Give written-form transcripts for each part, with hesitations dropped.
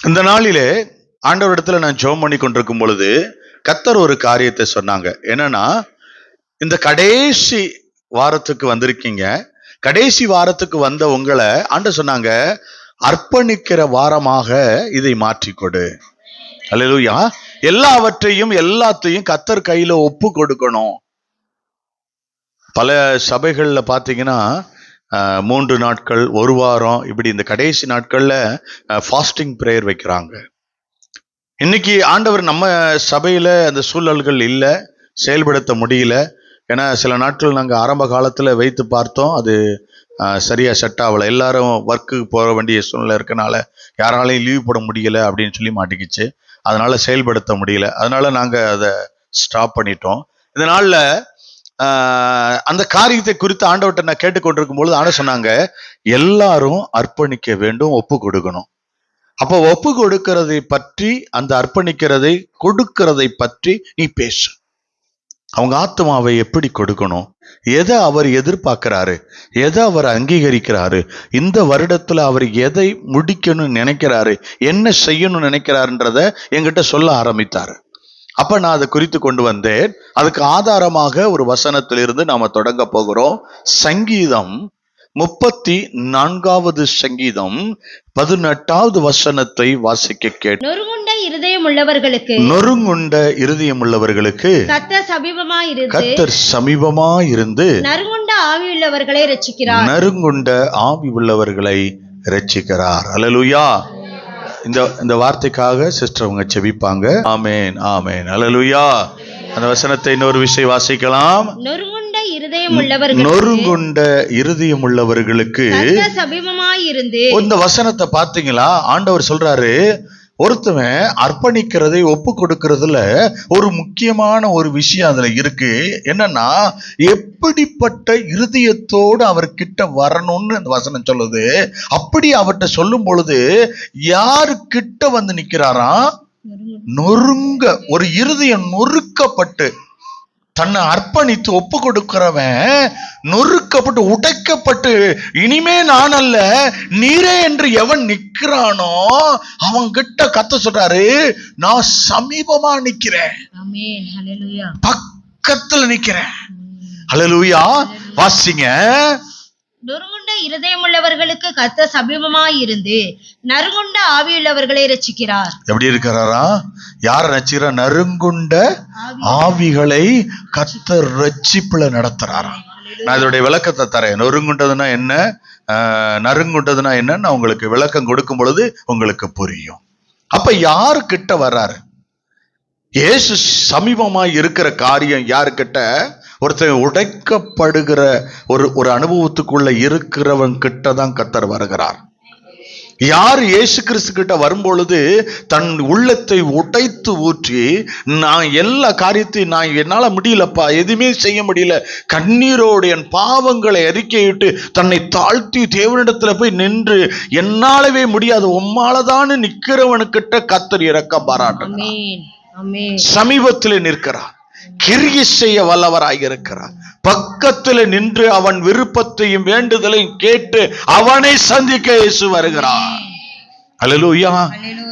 இந்த நாளிலே ஆண்டவரிடத்துல நான் ஜெபம் பண்ணி கொண்டிருக்கும் பொழுது கர்த்தர் ஒரு காரியத்தை சொன்னாங்க. என்னன்னா, இந்த கடைசி வாரத்துக்கு வந்திருக்கீங்க. கடைசி வாரத்துக்கு வந்த உங்களை ஆண்டவர் சொன்னாங்க, அர்ப்பணிக்கிற வாரமாக இதை மாற்றிக்கொடு. அல்லேலூயா. எல்லாத்தையும் கர்த்தர் கையில ஒப்பு கொடுக்கணும். பல சபைகள்ல பாத்தீங்கன்னா 3 நாட்கள், ஒரு வாரம், இப்படி இந்த கடைசி நாட்கள்ல ஃபாஸ்டிங் பிரேயர் வைக்கிறாங்க. இன்னைக்கு ஆண்டவர் நம்ம சபையில அந்த சூழல்கள் இல்லை, செயல்படுத்த முடியல. ஏன்னா சில நாட்கள் நாங்கள் ஆரம்ப காலத்துல வைத்து பார்த்தோம், அது சரியா செட் ஆகலை. எல்லாரும் ஒர்க்குக்கு போக வேண்டிய சூழ்நிலை இருக்கனால யாராலையும் லீவ் போட முடியல அப்படின்னு சொல்லி மாட்டிக்கிச்சு. அதனால செயல்படுத்த முடியல. அதனால நாங்க அதை ஸ்டாப் பண்ணிட்டோம். இதனால அந்த காரியத்தை குறித்து ஆண்டவர்கிட்ட நான் கேட்டுக்கொண்டிருக்கும் பொழுது ஆண்டவர் சொன்னாங்க, எல்லாரும் அர்ப்பணிக்க வேண்டும், ஒப்பு கொடுக்கணும். அப்போ ஒப்பு கொடுக்கிறதை பற்றி, அந்த அர்ப்பணிக்கிறதை கொடுக்கிறதை பற்றி நீ பேசு. அவங்க ஆத்மாவை எப்படி கொடுக்கணும், எதை அவர் எதிர்பார்க்கிறாரு, எதை அவர் அங்கீகரிக்கிறாரு, இந்த வருடத்துல அவர் எதை முடிக்கணும்னு நினைக்கிறாரு, என்ன செய்யணும்னு நினைக்கிறாருன்றத என்கிட்ட சொல்ல ஆரம்பித்தாரு. அப்ப நான் அதை குறித்து கொண்டு வந்தேன். அதுக்கு ஆதாரமாக ஒரு வசனத்திலிருந்து நாம தொடங்க போகிறோம். சங்கீதம் 34வது சங்கீதம் 18வது வசனத்தை வாசிக்க கேட்டு. நொறுங்குண்ட இருதயம் உள்ளவர்களுக்கு கர்த்தர் சமீபமாயிருந்து நறுங்குண்ட ஆவி உள்ளவர்களை ரட்சிக்கிறார். நறுங்குண்ட ஆவி உள்ளவர்களை ரட்சிக்கிறார். அல்லேலூயா. இந்த வார்த்தைக்காக சிஸ்டர் அவங்க செபிப்பாங்க. ஆமேன், ஆமேன், அல்லேலூயா. அந்த வசனத்தை இன்னொரு விஷயம் வாசிக்கலாம். நொறுங்குண்ட இருதயம் உள்ளவர்களுக்கு சமீபமாயிருந்து. இந்த வசனத்தை பார்த்தீங்களா? ஆண்டவர் சொல்றாரு, ஒருத்தவன் அர்ப்பணிக்கிறதை ஒப்பு கொடுக்கறதுல ஒரு முக்கியமான ஒரு விஷயம் அதுல இருக்கு. என்னன்னா, எப்படிப்பட்ட இருதயத்தோடு அவர்கிட்ட வரணும்னு அந்த வசனம் சொல்லுது. அப்படி அவர்கிட்ட சொல்லும் பொழுது யாரு கிட்ட வந்து நிக்கிறாராம்? ஒரு இருதயம் நொறுக்கப்பட்டு தன்னை அர்ப்பணித்து ஒப்பு கொடுக்கிறவன் நொறுக்கப்பட்டு உடைக்கப்பட்டு, இனிமே நான் அல்ல நீரே என்று எவன் நிக்கிறானோ அவன் கிட்ட கர்த்தர் சொல்றாரு, நான் சமீபமா நிக்கிறேன், பக்கத்துல நிக்கிறேன். அல்லேலூயா. வாசிங்க. நொறுங்குண்ட இருதயம் உள்ளவர்களுக்கு கர்த்தர் சமீபமாயிருந்து நறுங்குண்ட ஆவியுள்ளவர்களை ரட்சிக்கிறார். எப்படி இருக்கிறாரா? யார ரட்சிக்கிறார்? நறுங்குண்ட ஆவிகளை கர்த்தர் ரட்சிப்புல நடத்துறாரா. நான் இதோடைய விளக்கத்தை தரேன். நொறுங்குண்டதுன்னா என்ன, நறுங்குண்டதுன்னா என்னன்னு நான் உங்களுக்கு விளக்கம் கொடுக்கும் பொழுது உங்களுக்கு புரியும். அப்ப யாரு கிட்ட வர்றாரு? இயேசு சமீபமாய் இருக்கிற காரியம் யாருக்கிட்ட? ஒருத்தர் உடைக்கப்படுகிற ஒரு அனுபவத்துக்குள்ள இருக்கிறவன் கிட்ட தான் கர்த்தர் வருகிறார். யார் இயேசு கிறிஸ்து கிட்ட வரும்பொழுது தன் உள்ளத்தை உடைத்து ஊற்றி, நான் எல்லா காரியத்தையும் நான் என்னால முடியலப்பா, எதுவுமே செய்ய முடியல, கண்ணீரோடு என் பாவங்களை அறிக்கையிட்டு தன்னை தாழ்த்தி தேவனிடத்துல போய் நின்று என்னாலவே முடியாது உம்மாலதான் நிக்கிறவனுக்கிட்ட கர்த்தர் இரக்கம் பாராட்டுகிறார். சமீபத்தில் நிற்கிறார், கிரியை செய்ய வல்லவராக இருக்கிறார். பக்கத்தில் நின்று அவன் விருப்பத்தையும் வேண்டுதலையும் கேட்டு அவனை சந்திக்க இயேசு வருகிறார். அல்லேலூயா.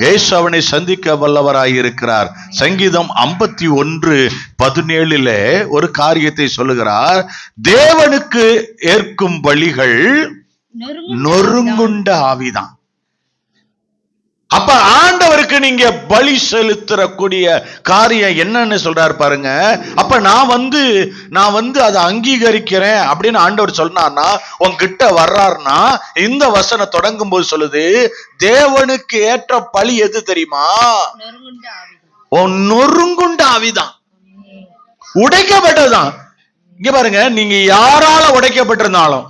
இயேசு அவனை சந்திக்க வல்லவராக இருக்கிறார். சங்கீதம் 51:17 ஒரு காரியத்தை சொல்லுகிறார். தேவனுக்கு ஏற்கும் பலிகள் நொறுங்குண்ட ஆவிதான். அப்ப ஆண்டவருக்கு நீங்க பலி செலுத்தக்கூடிய காரியம் என்னன்னு சொல்றாரு பாருங்க. அப்ப நான் வந்து அதை அங்கீகரிக்கிறேன் அப்படின்னு ஆண்டவர் சொன்னார்னா, உன்கிட்ட வர்றாருன்னா, இந்த வசனம் தொடங்கும் போது சொல்லுது, தேவனுக்கு ஏற்ற பலி எது தெரியுமா? நொறுங்குண்ட ஆவிதான், உடைக்கப்பட்டதுதான். இங்க பாருங்க, நீங்க யாரால உடைக்கப்பட்டிருந்தாலும்,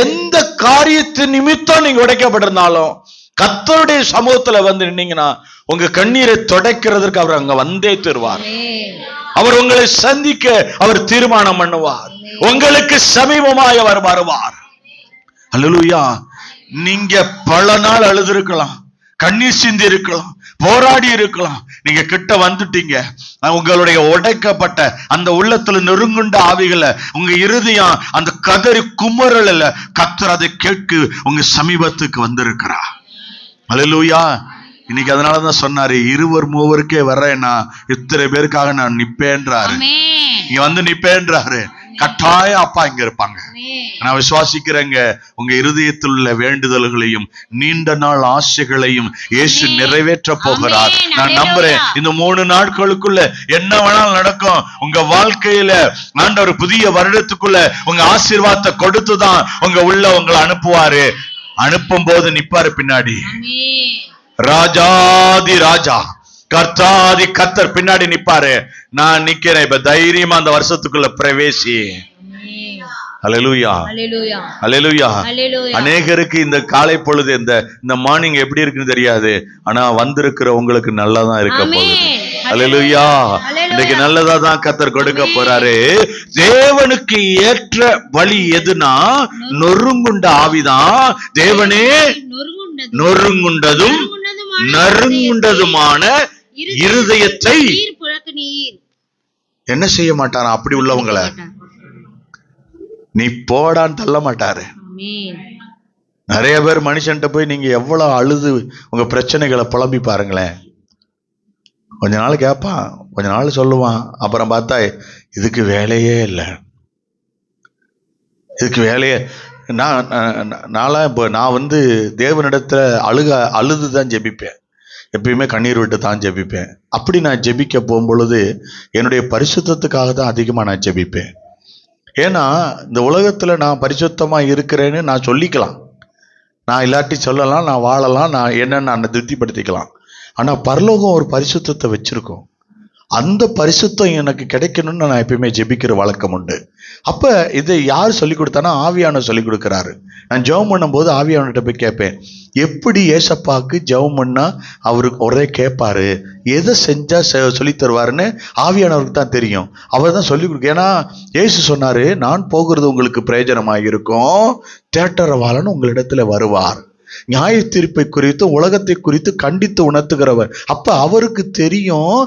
எந்த காரியத்தின் நிமித்தம் நீங்க உடைக்கப்பட்டிருந்தாலும், கர்த்தருடைய சமூகத்துல வந்து நின்னீங்கன்னா உங்க கண்ணீரை துடைக்கிறதுக்கு அவர் அங்க வந்தே தருவார். அவர் உங்களை சந்திக்க அவர் தீர்மானம் பண்ணுவார். உங்களுக்கு சமீபமாய் அவர் வருவார். அல்லேலூயா. நீங்க பல நாள் அழுது கண்ணீர் சிந்தி இருக்கலாம், போராடி இருக்கலாம். நீங்க கிட்ட வந்துட்டீங்க. உங்களுடைய உடைக்கப்பட்ட அந்த உள்ளத்துல நெருங்குண்ட ஆவிகளை, உங்க இருதயம் அந்த கதறி குமரல கர்த்தர் அதை கேட்கு உங்க சமீபத்துக்கு வந்திருக்கிறார். அல்லேலூயா. இன்னைக்கு அதனாலதான் சொன்னாரு, இருவர் மூவருக்கே வர்றேன்னா இத்தனை பேருக்காக நான் நிப்பேன்றாரு. இங்க வந்து நிப்பேன்றாரு. கட்டாயம் அப்பா இங்க இருப்பாங்க. நான் விசுவாசிக்கிறேங்க, உங்க இருதயத்தில் உள்ள வேண்டுதல்களையும் நீண்ட நாள் ஆசைகளையும் இயேசு நிறைவேற்ற போகிறார். நான் நம்புறேன். இந்த 3 நாட்களுக்குள்ள என்ன வேணாலும் நடக்கும். உங்க வாழ்க்கையில ஆண்டவர் புதிய வருடத்துக்குள்ள உங்க ஆசீர்வாதத்தை கொடுத்துதான் உங்க உள்ள உங்களை அனுப்புவாரு. அனுப்பும் போது நிப்பாரு பின்னாடி. ராஜாதி ராஜா, கர்த்தாதி கர்த்தர் பின்னாடி நிப்பாரு. நான் நிக்கிறேன். இப்ப தைரியமா அந்த வருஷத்துக்குள்ள பிரவேசி. அல்லேலூயா, அல்லேலூயா. அநேகருக்கு இந்த காலை பொழுது இந்த மார்னிங் எப்படி இருக்குன்னு தெரியாது. ஆனா வந்திருக்கிற உங்களுக்கு நல்லதான் இருக்க போகுது. அல்லேலூயா. இன்னைக்கு நல்லதா தான் கர்த்தர் கொடுக்க போறாரு. தேவனுக்கு ஏற்ற வழி எதுனா நொறுங்குண்ட ஆவிதான். தேவனே நொறுங்குண்டதும் நறுங்குண்டதுமான இருதயத்தை என்ன செய்ய மாட்டாரா? அப்படி உள்ளவங்களை நீ போடான்னு தள்ள மாட்டாரு. நிறைய பேர் மனுஷன்ட்ட போய் நீங்க எவ்வளவு அழுது உங்க பிரச்சனைகளை புலம்பி பாருங்களேன். கொஞ்ச நாள் கேட்பான், கொஞ்ச நாள் சொல்லுவான், அப்புறம் பார்த்தா இதுக்கு வேலையே இல்லை, இதுக்கு வேலையே. நான்லாம் இப்போ நான் வந்து தேவனிடத்துல அழுது தான் ஜெபிப்பேன். எப்பயுமே கண்ணீர் விட்டு தான் ஜெபிப்பேன். அப்படி நான் ஜெபிக்க போகும்பொழுது என்னுடைய பரிசுத்தத்துக்காக தான் அதிகமாக நான் ஜெபிப்பேன். ஏன்னா இந்த உலகத்தில் நான் பரிசுத்தமாக இருக்கிறேன்னு நான் சொல்லிக்கலாம், நான் இல்லாட்டி சொல்லலாம், நான் வாழலாம், நான் என்னன்னு நான் திருப்திப்படுத்திக்கலாம். ஆனால் பரலோகம் ஒரு பரிசுத்தத்தை வச்சிருக்கோம். அந்த பரிசுத்தம் எனக்கு கிடைக்கணும்னு நான் எப்பயுமே ஜெபிக்கிற வழக்கம் உண்டு. அப்ப இதை யார் சொல்லி கொடுத்தானா? ஆவியானவர் சொல்லி கொடுக்குறாரு. நான் ஜெபம் பண்ணும்போது ஆவியானவர்கிட்ட போய் கேட்பேன், எப்படி ஏசப்பாக்கு ஜெபம் பண்ணா அவருக்கு ஒரே கேட்பாரு, எதை செஞ்சா சொல்லி தருவாருன்னு ஆவியானவருக்கு தான் தெரியும். அவர் தான் சொல்லி கொடுக்க. ஏன்னா ஏசு சொன்னாரு, நான் போகிறது உங்களுக்கு பிரயோஜனமாக இருக்கும், தேட்டரவாளன் உங்களிடத்துல வருவார். நியாய தீர்ப்பை குறித்து உலகத்தை குறித்து கண்டித்து உணர்த்துகிறவர். அப்ப அவருக்கு தெரியும்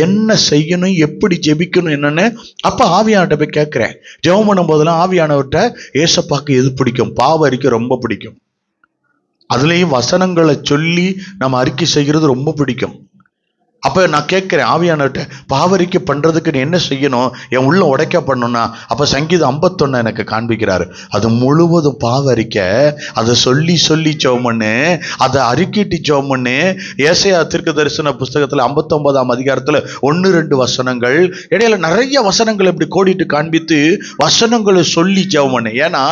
என்ன செய்யணும், எப்படி ஜெபிக்கணும் என்னன்னு. அப்ப ஆவியானவர்கிட்ட போய் கேட்கிறேன். ஜெபம் பண்ணும் போதெல்லாம் ஆவியானவர்கிட்ட ஏசப்பாக்கு எது பிடிக்கும்? பாவ அறிக்கை ரொம்ப பிடிக்கும். அதுலயும் வசனங்களை சொல்லி நம்ம அறிக்கை செய்கிறது ரொம்ப பிடிக்கும். அப்ப நான் கேட்கிறேன் ஆவியானவர்கிட்ட, பாவரிக்கை பண்றதுக்கு நீ என்ன செய்யணும்? என் உள்ள உடைக்க பண்ணணும்னா, அப்ப சங்கீதம் 51 எனக்கு காண்பிக்கிறாரு. அது முழுவதும் பாவரிக்கை. அதை சொல்லி சொல்லி ஜெபம் பண்ணு, அதை அறிக்கிட்டு ஜெபம் பண்ணு. ஏசாயா தீர்க்க தரிசன புஸ்தகத்துல 59ஆம் அதிகாரத்துல 1-2 வசனங்கள், இடையில நிறைய வசனங்கள் இப்படி கோடிட்டு காண்பித்து வசனங்களை சொல்லி ஜெபம் பண்ணு. ஏன்னா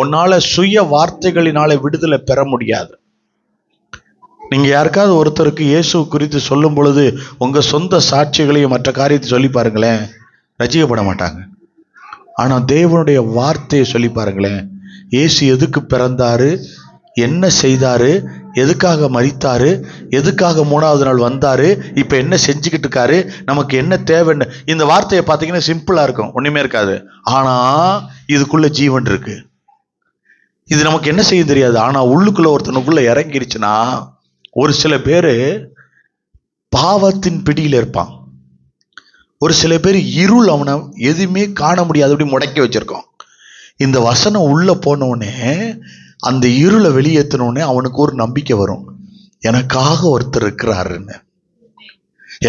உன்னால சுய வார்த்தைகளினால விடுதலை பெற முடியாது. நீங்க யாருக்காவது ஒருத்தருக்கு இயேசு குறித்து சொல்லும் பொழுது உங்க சொந்த சாட்சிகளையும் மற்ற காரியத்தை சொல்லி பாருங்களேன், ரசிக்கப்பட மாட்டாங்க. ஆனா தேவனுடைய வார்த்தையை சொல்லி பாருங்களேன், இயேசு எதுக்கு பிறந்தாரு, என்ன செய்தாரு, எதுக்காக மரித்தாரு, எதுக்காக 3ஆவது நாள் வந்தாரு, இப்ப என்ன செஞ்சுக்கிட்டு இருக்காரு, நமக்கு என்ன தேவைன்னு. இந்த வார்த்தையை பார்த்தீங்கன்னா சிம்பிளா இருக்கும், ஒண்ணுமே இருக்காது. ஆனா இதுக்குள்ள ஜீவன் இருக்கு. இது நமக்கு என்ன செய்ய தெரியாது. ஆனா உள்ளுக்குள்ள ஒருத்தனுக்குள்ள இறங்கிருச்சுன்னா, ஒரு சில பேர் பாவத்தின் பிடியில் இருப்பான், ஒரு சில பேர் இருள் அவனை எதுவுமே காண முடியாது அப்படி முடக்கி வச்சிருக்கோம். இந்த வசனம் உள்ள போனோடனே அந்த இருளை வெளியேற்றினோடனே அவனுக்கு ஒரு நம்பிக்கை வரும், எனக்காக ஒருத்தர் இருக்கிறாருன்னு,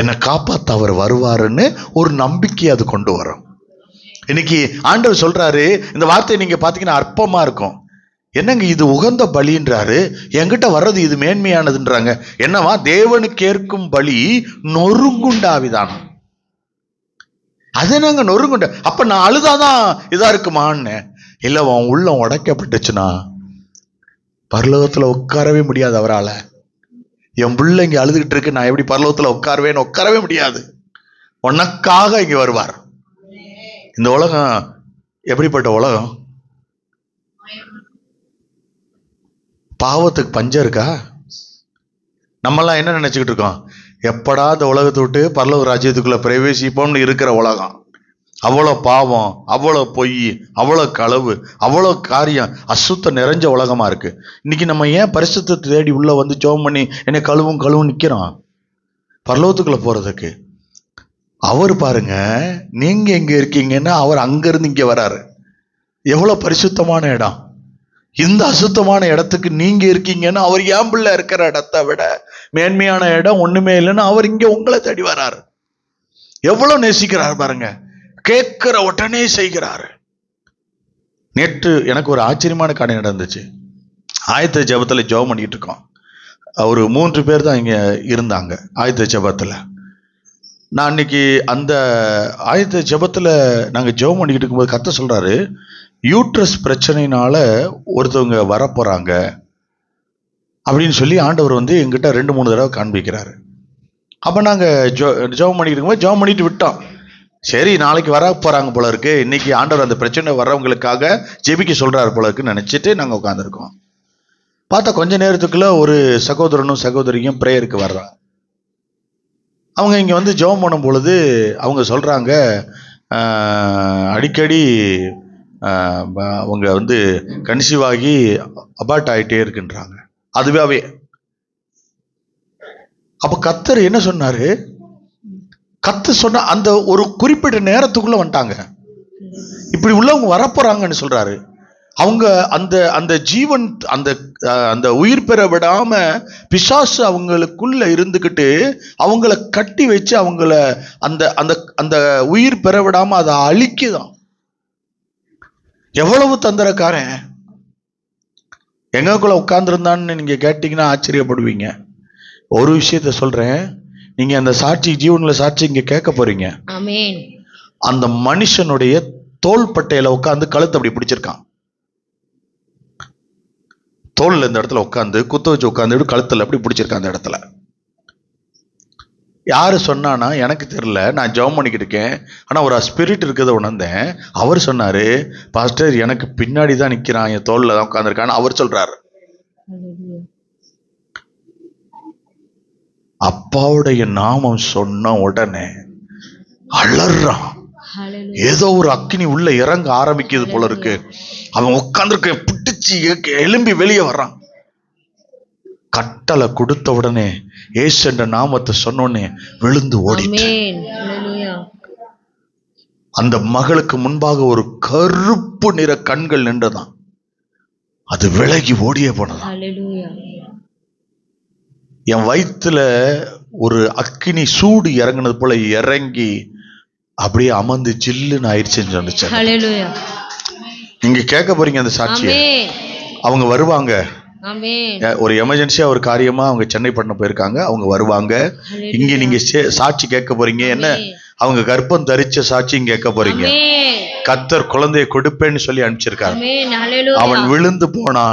என்னை காப்பாற்ற அவர் வருவாருன்னு ஒரு நம்பிக்கை அது கொண்டு வரும். இன்னைக்கு ஆண்டவர் சொல்றாரு, இந்த வார்த்தை நீங்க பாத்தீங்கன்னா அற்பமா இருக்கும். என்னங்க இது உகந்த பலின்றாரு, என்கிட்ட வர்றது இது மேன்மையானதுன்றாங்க. என்னவா? தேவனுக்கு ஏற்கும் பலி நொறுங்குண்டாவிதானா? அது என்னங்க நொறுங்குண்ட? அப்ப நான் அழுதாதான் இதா இருக்குமான்னு இல்ல, உன் உள்ளம் உடைக்கப்பட்டுச்சுன்னா பரலோகத்துல உட்காரவே முடியாது அவரால. என் பிள்ளை இங்க அழுதுகிட்டு இருக்கு, நான் எப்படி பரலோகத்துல உட்காரவே முடியாது. உனக்காக இங்க வருவார். இந்த உலகம் எப்படிப்பட்ட உலகம்? பாவத்துக்கு பஞ்சம் இருக்கா? நம்மெல்லாம் என்ன நினைச்சுக்கிட்டு இருக்கோம், எப்படா இந்த உலகத்தை விட்டு பரலோக ராஜ்யத்துக்குள்ள பிரவேசிப்போம்னு இருக்கிற உலகம். அவ்வளோ பாவம், அவ்வளோ பொய், அவ்வளோ களவு, அவ்வளோ காரியம், அசுத்தம் நிறைஞ்ச உலகமா இருக்கு. இன்னைக்கு நம்ம ஏன் பரிசுத்தத்தை தேடி உள்ள வந்து ஜெபம் பண்ணி என்ன கழுவும் நிக்கிறோம்? பரலோகத்துக்குள்ள போறதுக்கு. அவர் பாருங்க, நீங்க எங்க இருக்கீங்கன்னா அவர் அங்க இருந்து இங்க வராரு. எவ்வளவு பரிசுத்தமான இடம், இந்த அசுத்தமான இடத்துக்கு நீங்க இருக்கீங்கன்னா அவர் என் பிள்ளை இருக்கிற இடத்தை விட மேன்மையான இடம் ஒண்ணுமே இல்லைன்னு அவர் இங்க உங்களை தேடி வராரு. எவ்வளவு நேசிக்கிறார் பாருங்க. கேட்கிற உடனே செய்கிறாரு. நேற்று எனக்கு ஒரு ஆச்சரியமான காரியம் நடந்துச்சு. ஆயத்த ஜெபத்துல ஜெபம் பண்ணிட்டு இருக்கோம். ஒரு 3 பேர் தான் இங்க இருந்தாங்க ஆயத்த ஜெபத்துல. நான் அன்னைக்கு அந்த ஆயத்த ஜெபத்துல நாங்க ஜெபம் பண்ணிக்கிட்டு இருக்கும்போது கர்த்தர் சொல்றாரு, யூட்ரஸ் பிரச்சனையினால ஒருத்தவங்க வரப்போறாங்க அப்படின்னு சொல்லி ஆண்டவர் வந்து எங்கிட்ட 2-3 தடவை காண்பிக்கிறாரு. அப்ப நாங்க ஜெபம் பண்ணிக்கிட்டு இருக்கும்போது ஜெபம் பண்ணிட்டு விட்டோம். சரி, நாளைக்கு வர போறாங்க போல இருக்கு, இன்னைக்கு ஆண்டவர் அந்த பிரச்சனை வர்றவங்களுக்காக ஜெபிக்க சொல்றாரு போல இருக்குன்னு நினைச்சிட்டு நாங்க உட்காந்துருக்கோம். பார்த்தா கொஞ்ச நேரத்துக்குள்ள ஒரு சகோதரனும் சகோதரியும் பிரேயருக்கு வர்றாங்க. அவங்க இங்க வந்து ஜெபம் பண்ணும் பொழுது அவங்க சொல்றாங்க, அடிக்கடி அவங்க வந்து கன்சீவ் ஆகி அபார்ட் ஆகிட்டே இருக்குன்றாங்க. அதுவாவே. அப்ப கர்த்தர் என்ன சொன்னாரு? கர்த்தர் சொன்ன அந்த ஒரு குறிப்பிட்ட நேரத்துக்குள்ள வந்துட்டாங்க. இப்படி உள்ளவங்க வரப்போறாங்கன்னு சொல்றாரு. அவங்க அந்த அந்த ஜீவன் அந்த அந்த உயிர் பெற விடாம பிசாசு அவங்களுக்குள்ள இருந்துகிட்டு அவங்கள கட்டி வச்சு அவங்கள அந்த அந்த அந்த உயிர் பெற விடாம அதை அழிக்குதான். எவ்வளவு தந்திரக்காரன் எங்களுக்குள்ள உட்கார்ந்துருந்தான்னு நீங்க கேட்டீங்கன்னா ஆச்சரியப்படுவீங்க. ஒரு விஷயத்த சொல்றேன், நீங்க அந்த சாட்சி ஜீவன்ல சாட்சி இங்க கேட்க போறீங்க. ஆமென். அந்த மனுஷனுடைய தோள் பட்டையில உட்கார்ந்து கழுத்து அப்படி பிடிச்சிருக்கான். தோல்ல இந்த இடத்துல உட்காந்து குத்த வச்சு உட்காந்து கழுத்துல அப்படி பிடிச்சிருக்கான். அந்த இடத்துல யாரு சொன்னானா எனக்கு தெரியல, நான் ஜெபம் பண்ணிக்கிட்டு இருக்கேன். ஆனா ஒரு ஸ்பிரிட் இருக்கிறத உணர்ந்தேன். அவர் சொன்னாரு, பாஸ்டர் எனக்கு பின்னாடி தான் நிக்கிறான், என் தோல்ல தான் உட்காந்துருக்கான்னு அவர் சொல்றாரு. அப்பாவுடைய நாமம் சொன்ன உடனே அலறான். ஏதோ ஒரு அக்கினி உள்ள இறங்க ஆரம்பிக்குது போல இருக்கு. அவன் உட்கார்ந்துருக்க பிடிச்சு எலும்பி வெளியே வர்றான். கட்டளை கொடுத்த உடனே இயேசு என்ற நாமத்தை சொன்ன உடனே விழுந்து ஓடிட்டு அந்த மகளுக்கு முன்பாக ஒரு கருப்பு நிற கண்கள் நின்றதான். அது விலகி ஓடியே போனதான். என் வயிற்றுல ஒரு அக்கினி சூடு இறங்குனது போல இறங்கி அப்படியே அமர்ந்து ஜில்லுன்னு ஆயிடுச்சுன்னு சொன்னிச்சு. நீங்க கேட்க போறீங்க அந்த சாட்சியை. அவங்க வருவாங்க. ஒரு எமர்ஜென்சியா ஒரு காரியமா அவங்க சென்னை பண்ண போயிருக்காங்க. அவங்க வருவாங்க. இங்க நீங்க சாட்சி கேட்க போறீங்க. என்ன? அவங்க கர்ப்பம் தரிச்ச சாட்சியும் கேட்க போறீங்க. கர்த்தர் குழந்தையை கொடுப்பேன்னு சொல்லி அனுப்பிச்சிருக்காரு. அவன் விழுந்து போனா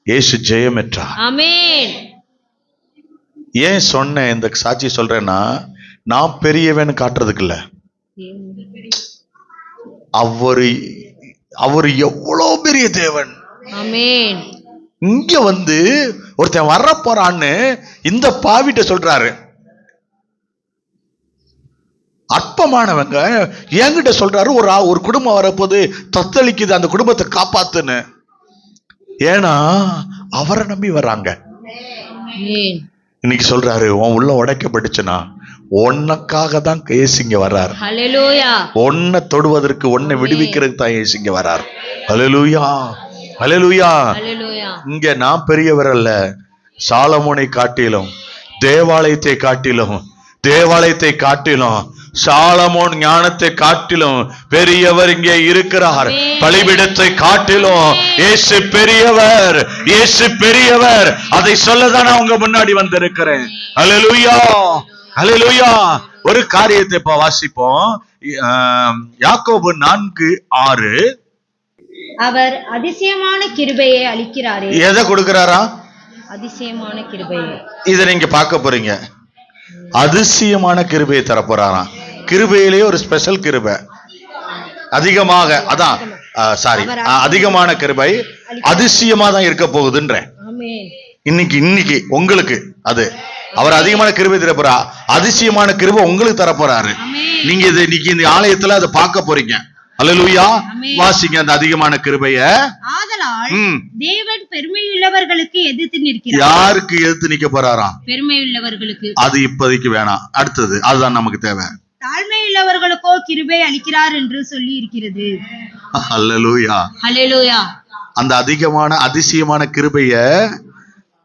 இயேசு ஜெயமெற்றார். ஏன் சொன்ன இந்த சாட்சி சொல்றேன்னா, நான் பெரியவன்னு காட்டுறதுக்கு இல்ல, அவரு எவ்வளவு பெரிய தேவன். இங்க வந்து ஒருத்தன் வர்ற போறான்னு இந்த பாவிட்ட சொல்றாரு. அற்பமானவங்க என்கிட்ட சொல்றாரு, ஒரு குடும்பம் வரப்போது தத்தளிக்குது, அந்த குடும்பத்தை காப்பாத்துன்னு. ஏன்னா அவரை நம்பி வர்றாங்க. இன்னைக்கு சொல்றாரு, உன் உள்ள உடைக்கப்பட்டுச்சுன்னா உனக்காக தான் இயேசுங்க வர்றாரு. உன்னை தொடுவதற்கு, உன்னை விடுவிக்கிறதுக்கு தான் இயேசுங்க வர்றாரு. ஹல்லேலூயா, ஹல்லேலூயா. இங்க நான் பெரியவர் அல்ல. சாலமோனை காட்டிலும், தேவாலயத்தை காட்டிலும், தேவாலயத்தை காட்டிலும், சாலமோன் ஞானத்தை காட்டிலும் பெரியவர் இங்கே இருக்கிறார். பலிபீடத்தை காட்டிலும் இயேசு பெரியவர், இயேசு பெரியவர். அதை சொல்லதான் நான் உங்க முன்னாடி வந்திருக்கிறேன். ஹல்லேலூயா, ஹல்லேலூயா. ஒரு காரியத்தை இப்ப வாசிப்போம். யாக்கோபு 4:6. அவர் அதிசயமான கிருபையை அளிக்கிறாரே. எதை கொடுக்கிறாரா? அதிசயமான கிருபையை. இதை நீங்க பார்க்க போறீங்க. அதிசயமான கிருபையை தரப்போறாராம். கிருபையிலேயே ஒரு ஸ்பெஷல் கிருபை அதிகமாக, அதான் சாரி, அதிகமான கிருபை அதிசயமா தான் இருக்க போகுதுன்ற. இன்னைக்கு உங்களுக்கு அது அவர் அதிகமான கிருபை தரப்போறா. அதிசயமான கிருபை உங்களுக்கு தரப்போறாரு. நீங்க இது இன்னைக்கு இந்த ஆலயத்துல அதை பார்க்க போறீங்க. அல்லேலூயா. வாசிங்க அந்த அதிகமான கிருபைய. ஆதலால் தேவன் பெருமையுள்ளவர்களுக்கு எதிர்த்து நிற்கிறார். யாருக்கு எதிர்த்து நிக்க போறாராம்? பெருமையுள்ளவர்களுக்கு. அது இப்போதைக்கு வேணாம், அடுத்தது அதுதான் நமக்கு தேவை. தாழ்மையுள்ளவர்களுக்கோ கிருபை அளிக்கிறார் என்று சொல்லி இருக்கிறது. அல்லேலூயா, அல்லேலூயா. அந்த அதிசயமான கிருபைய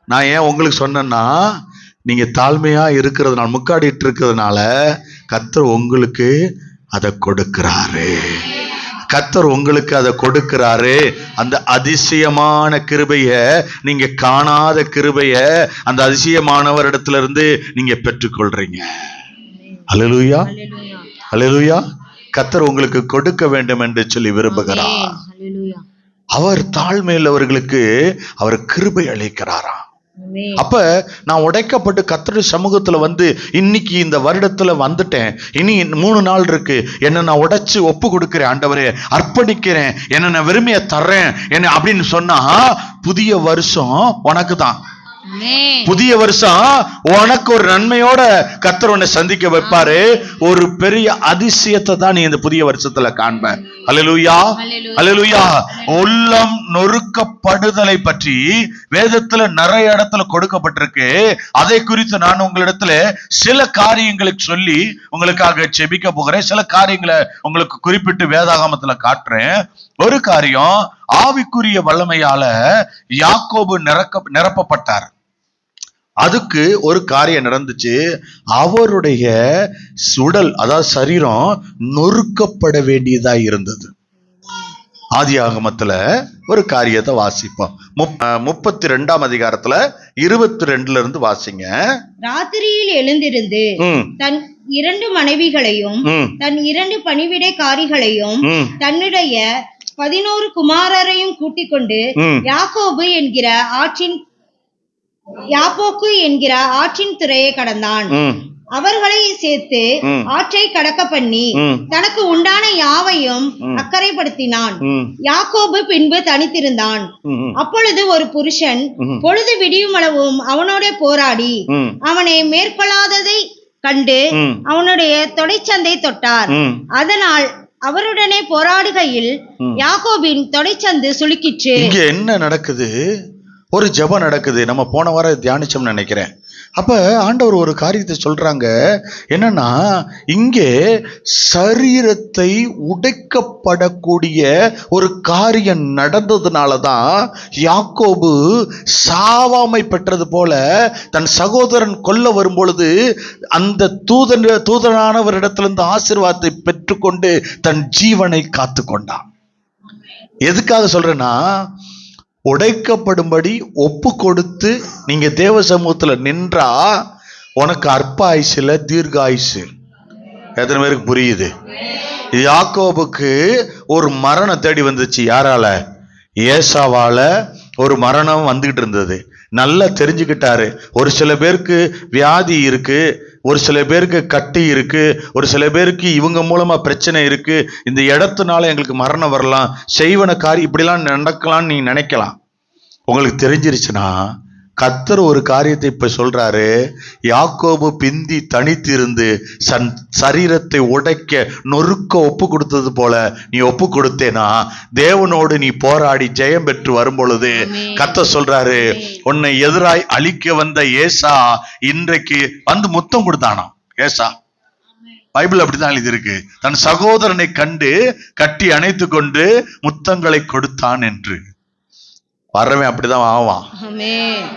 நான் ஏன் உங்களுக்கு சொன்னேன்னா, நீங்க தாழ்மையா இருக்கிறதுனால, முக்காடிட்டு இருக்கிறதுனால கர்த்தர் உங்களுக்கு அதை கொடுக்கிறாரு. கர்த்தர் உங்களுக்கு அதை கொடுக்கிறாரு. அந்த அதிசயமான கிருபைய, நீங்க காணாத கிருபைய அந்த அதிசயமானவரிடத்துல இருந்து நீங்க பெற்றுக்கொள்றீங்க. அல்லேலூயா, அல்லேலூயா. கர்த்தர் உங்களுக்கு கொடுக்க வேண்டும் என்று சொல்லி விரும்புகிறார். அவர் தாழ்மையுள்ளவர்களுக்கு அவர் கிருபை அளிக்கிறாராம். அப்ப நான் உடைக்கப்பட்டு கர்த்தருடைய சமூகத்துல வந்து இன்னைக்கு இந்த வருடத்துல வந்துட்டேன். இனி 3 நாள் இருக்கு. என்ன நான் உடைச்சு ஒப்பு கொடுக்கிறேன், ஆண்டவரே அர்ப்பணிக்கிறேன், என்ன நான் விரும்பிய தர்றேன் என்ன அப்படின்னு சொன்னா, புதிய வருஷம் உனக்கு தான். புதிய வருஷம் உனக்கு ஒரு நன்மையோட கர்த்தர் உன்னை சந்திக்க வைப்பாரு. ஒரு பெரிய அதிசயத்தை தான் நீ இந்த புதிய வருஷத்துல காண்ப. அல்லேலூயா, அல்லேலூயா. உள்ளம் நொறுக்கப்படுதலை பற்றி வேதத்துல நிறைய இடத்துல கொடுக்கப்பட்டிருக்கு. அதை குறித்து நான் உங்களிடத்துல சில காரியங்களை சொல்லி உங்களுக்காக செபிக்க போகிறேன். சில காரியங்களை உங்களுக்கு குறிப்பிட்டு வேதாகமத்துல காட்டுறேன். ஒரு காரியம், ஆவிக்குரிய வல்லமையால யாக்கோபு நிரப்பப்பட்டார். அதுக்கு ஒரு காரியம் நடந்துச்சு. அவருடைய உடல், அதாவது சரீரம் நொறுக்கப்பட வேண்டியதா இருந்தது. ஆதியாகமத்துல ஒரு காரியத்தை வாசிப்போம். 32ஆம் அதிகாரத்துல 22 இருந்து வாசிங்க. ராத்திரியில் எழுந்திருந்து தன் 2 மனைவிகளையும் தன் 2 பணிவிடைக்காரிகளையும் தன்னுடைய 11 குமாரரையும் கூட்டிக் கொண்டு யாப்போக்கு என்கிற ஆற்றின் துறையை கடந்தான். அவர்களை சேர்த்து ஆற்றை கடக்க பண்ணி தனக்கு உண்டான யாவையும் அக்கறைப்படுத்தினான். யாக்கோபு பின்பு தனித்திருந்தான். அப்பொழுது ஒரு புருஷன் பொழுது விடியுமளவும் அவனோட போராடி அவனை மேற்கொள்ளாததை கண்டு அவனுடைய தொடைச்சந்தை தொட்டார். அதனால் அவருடனே போராடுகையில் யாக்கோபின் தொடைச்சந்து சுளுக்கிற்று. இங்க என்ன நடக்குது? ஒரு ஜெபம் நடக்குது. நம்ம போன வாரம் தியானிச்சோம்னு நினைக்கிறேன். அப்ப ஆண்டவர் ஒரு காரியத்தை சொல்றாங்க. என்னன்னா, இங்கே சரீரத்தை உடைக்கப்படக்கூடிய ஒரு காரியம் நடந்ததுனாலதான் யாக்கோபு சாவாமை பெற்றது போல தன் சகோதரன் கொல்ல வரும் பொழுது அந்த தூதனானவரிடத்திலிருந்து ஆசீர்வாதத்தை பெற்றுக்கொண்டு தன் ஜீவனை காத்து கொண்டான். எதுக்காக சொல்றேன்னா, உடைக்கப்படும்படி ஒப்பு கொடுத்து நீங்க தேவ சமூகத்துல நின்றா உனக்கு அற்ப ஆயுசுல தீர்க்க ஆயுசு. எத்தனை பேருக்கு புரியுது? யாக்கோபுக்கு ஒரு மரணம் தேடி வந்துச்சு. யாரால? ஏசாவால ஒரு மரணம் வந்துகிட்டு இருந்தது. நல்லா தெரிஞ்சுக்கிட்டாரு. ஒரு சில பேருக்கு வியாதி இருக்கு, ஒரு சில பேருக்கு கட்டி இருக்கு, ஒரு சில பேருக்கு இவங்க மூலமா பிரச்சனை இருக்கு. இந்த இடத்துனால எங்களுக்கு மரணம் வரலாம், செய்வன காரியம் இப்படிலாம் நடக்கலாம்னு நீ நினைக்கலாம். உங்களுக்கு தெரிஞ்சிருச்சுன்னா, கர்த்தர் ஒரு காரியத்தை இப்ப சொல்றாரு. யாக்கோபு பிந்தி தனித்திருந்து சரீரத்தை உடைக்க நொறுக்க ஒப்பு கொடுத்தது போல நீ ஒப்பு கொடுத்தேனா தேவனோடு நீ போராடி ஜெயம் பெற்று வரும் பொழுது கர்த்தர் சொல்றாரு, உன்னை எதிராய் அழிக்க வந்த ஏசா இன்றைக்கு வந்து முத்தம் கொடுத்தானா. ஏசா பைபிள் அப்படிதான் எழுதி இருக்கு. தன் சகோதரனை கண்டு கட்டி அணைத்து கொண்டு முத்தங்களை கொடுத்தான் என்று. வர்றவன் அப்படிதான் ஆவான்,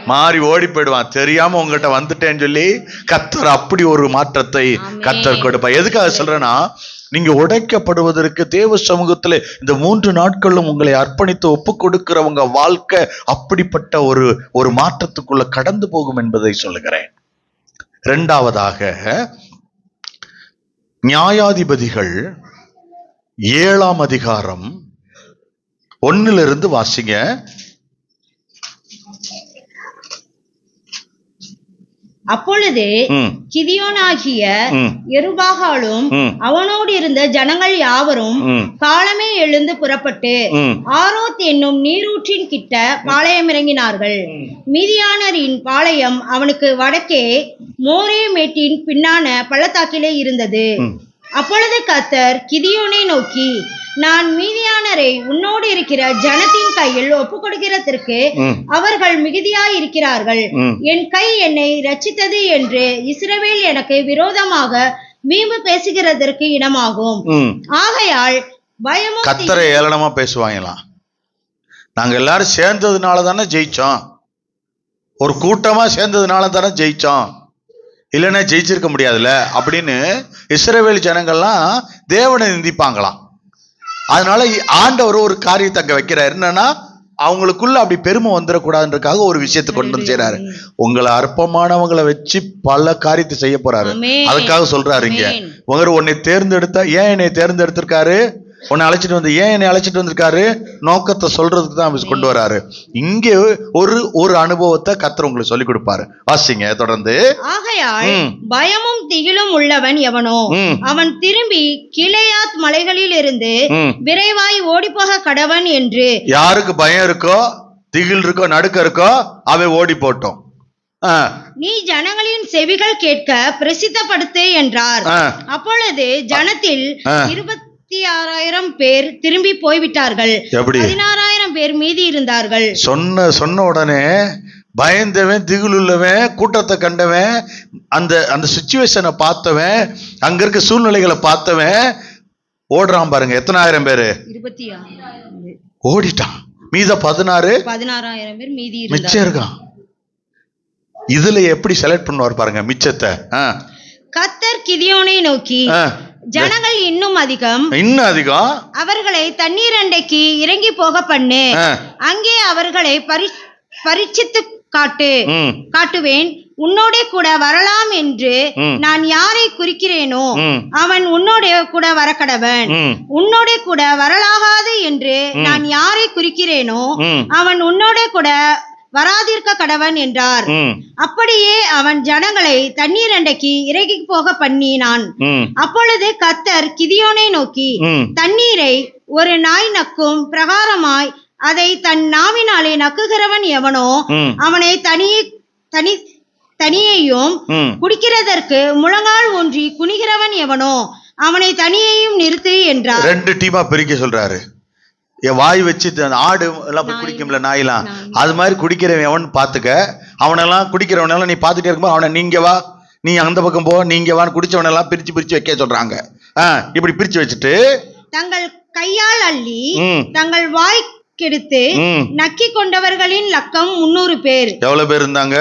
மாறி ஓடி போயிடுவான். தெரியாம உங்ககிட்ட வந்துட்டேன்னு சொல்லி கர்த்தர் அப்படி ஒரு மாற்றத்தை கர்த்தர் கொடுப்பா. எதுக்காக சொல்றேன்னா, நீங்க உடைக்கப்படுவதற்கு தேவ சமூகத்துல இந்த 3 நாட்களும் உங்களை அர்ப்பணித்து ஒப்பு கொடுக்கிறவங்க வாழ்க்கை அப்படிப்பட்ட ஒரு மாற்றத்துக்குள்ள கடந்து போகும் என்பதை சொல்லுகிறேன். 2வதாக, நியாயாதிபதிகள் 7ஆம் அதிகாரம் 1 வாசிங்க. அப்பொழுது கிதியோனாகிய யெருபாகாலும் அவனோடு இருந்த ஜனங்கள் யாவரும் காலமே எழுந்து புறப்பட்டு ஆரோத் என்னும் நீரூற்றின் கிட்ட பாளையம் இறங்கினார்கள். மீதியானரின் பாளையம் அவனுக்கு வடக்கே மோரே மேட்டின் பின்னான பள்ளத்தாக்கிலே இருந்தது. அப்பொழுது கர்த்தர் கிதியோனை நோக்கி, நான் மீதியானரை உன்னோடு இருக்கிற ஜனத்தின் கையில் ஒப்பு கொடுக்கிறதற்கு அவர்கள் மிகுதியாய் இருக்கிறார்கள். என் கை என்னை ரட்சித்தது என்று இஸ்ரவேல் எனக்கு விரோதமாக வீம்பு பேசுகிறதற்கு இடமாகும். ஆகையால் பயமும். கர்த்தரை ஏளனமா பேசுவாங்களாம். நாங்க எல்லாரும் சேர்ந்ததுனால தானே ஜெயிச்சோம், ஒரு கூட்டமா சேர்ந்ததுனால தானே ஜெயிச்சோம், இல்லைன்னா ஜெயிச்சிருக்க முடியாதுல்ல அப்படின்னு இஸ்ரவேல் ஜனங்கள்லாம் தேவனை நிந்திப்பாங்களாம். அதனால ஆண்டவர் ஒரு காரியத்தை அங்க வைக்கிறார். என்னன்னா அவங்களுக்குள்ள அப்படி பெருமை வந்துடக்கூடாதுன்றதுக்காக ஒரு விஷயத்தை கொண்டு வந்து செய்யறாரு. உங்களை அற்பமானவங்களை வச்சு பல காரியத்தை செய்ய போறாரு. அதுக்காக சொல்றாரு இங்க, உன்னை தேர்ந்தெடுத்தா ஏன் என்னை தேர்ந்தெடுத்திருக்காரு, உன்னை அழைச்சிட்டு வந்து ஏன் என்னை அழைச்சிட்டு வந்திருக்காரு, நோக்கத்தை சொல்றதுக்கு தான் கொண்டு வராரு. இங்கே ஒரு அனுபவத்தை கர்த்தர் உங்களுக்கு சொல்லி கொடுப்பாரு. வாசிங்க தொடர்ந்து. ஆகையால் பயமும் திகிலும் உள்ளவன் எவனோ அவன் திரும்பி கிளையாத் மலைகளில் இருந்து விரைவாய் ஓடிப்போக கடவன் என்று. யாருக்கு பயம் இருக்கோ, திகில் இருக்கோ, நடுக்க இருக்கோ, அவன் ஓடி போட்டோம். நீ ஜனங்களின் செவிகள் கேட்க பிரசித்தப்படுத்து என்றார். அப்பொழுது ஜனத்தில் 26,000 பேர் திரும்பி போய்விட்டார்கள், 16,000 பேர் மீதி இருந்தார்கள். சொன்ன உடனே பயந்தவன், திகிலுள்ளவன், கூட்டத்தை கண்டவன், அந்த சிச்சுவேஷனை பார்த்தவன், அங்க இருக்க சூழ்நிலைகளை பார்த்தவன் ஓடுறான் பாருங்க. எத்தனை ஆயிரம் பேரு? 26 ஓடிட்டான். மீத 16,000 பேர் மீதி மிச்சம் இருக்கான். இதுல எப்படி செலக்ட் பண்ணுவார் பாருங்க மிச்சத்தை. கர்த்தர் கிதியோனை நோக்கி, ஜனங்கள் இன்னும் அதிகம் அவர்களை தண்ணீர் அண்டைக்கு இறங்கி போக பண்ணு, அங்கே அவர்களை பரீட்சித்து காட்டுவேன், உன்னோட கூட வரலாம் என்று நான் யாரை குறிக்கிறேனோ அவன் உன்னோட கூட வரக்கடவன், உன்னோட கூட வரலாகாது என்று நான் யாரை குறிக்கிறேனோ அவன் உன்னோட கூட வராதிருக்க கடவன் என்றார். அப்படியே அவன் ஜனங்களை தண்ணீர் அண்டைக்கு இறங்கி போக பண்ணினான். அப்பொழுது கர்த்தர் கிதியோனை நோக்கி, தண்ணீரை ஒரு நாய் நக்கும் பிரகாரமாய் அதை தன் நாவினாலே நக்குகிறவன் எவனோ அவனை தனியையும் குடிக்கிறதற்கு முழங்கால் ஊன்றி குனிகிறவன் எவனோ அவனை தனியையும் நிறுத்து என்றார். 2 டீமா பிரிக்க சொல்றாரு. வாய் வச்சு ஆடு எல்லாம் போய் குடிக்கும்ல, நாயெல்லாம், அது மாதிரி குடிக்கிறவன் எவன் பாத்துக்க. அவனெல்லாம் குடிக்கிறவனெல்லாம் நீ பாத்துட்டே இருக்கும்போது அவனை நீங்க வா, நீ அந்த பக்கம் போ, நீங்க வான்னு குடிச்சவனெல்லாம் பிரிச்சு வைக்க சொல்றாங்க. இப்படி பிரிச்சு வச்சுட்டு தங்கள் கையால் அள்ளி தங்கள் வாய் கெடுத்து நக்கி கொண்டவர்களின் லக்கம் 300 பேர். எவ்வளவு பேர் இருந்தாங்க?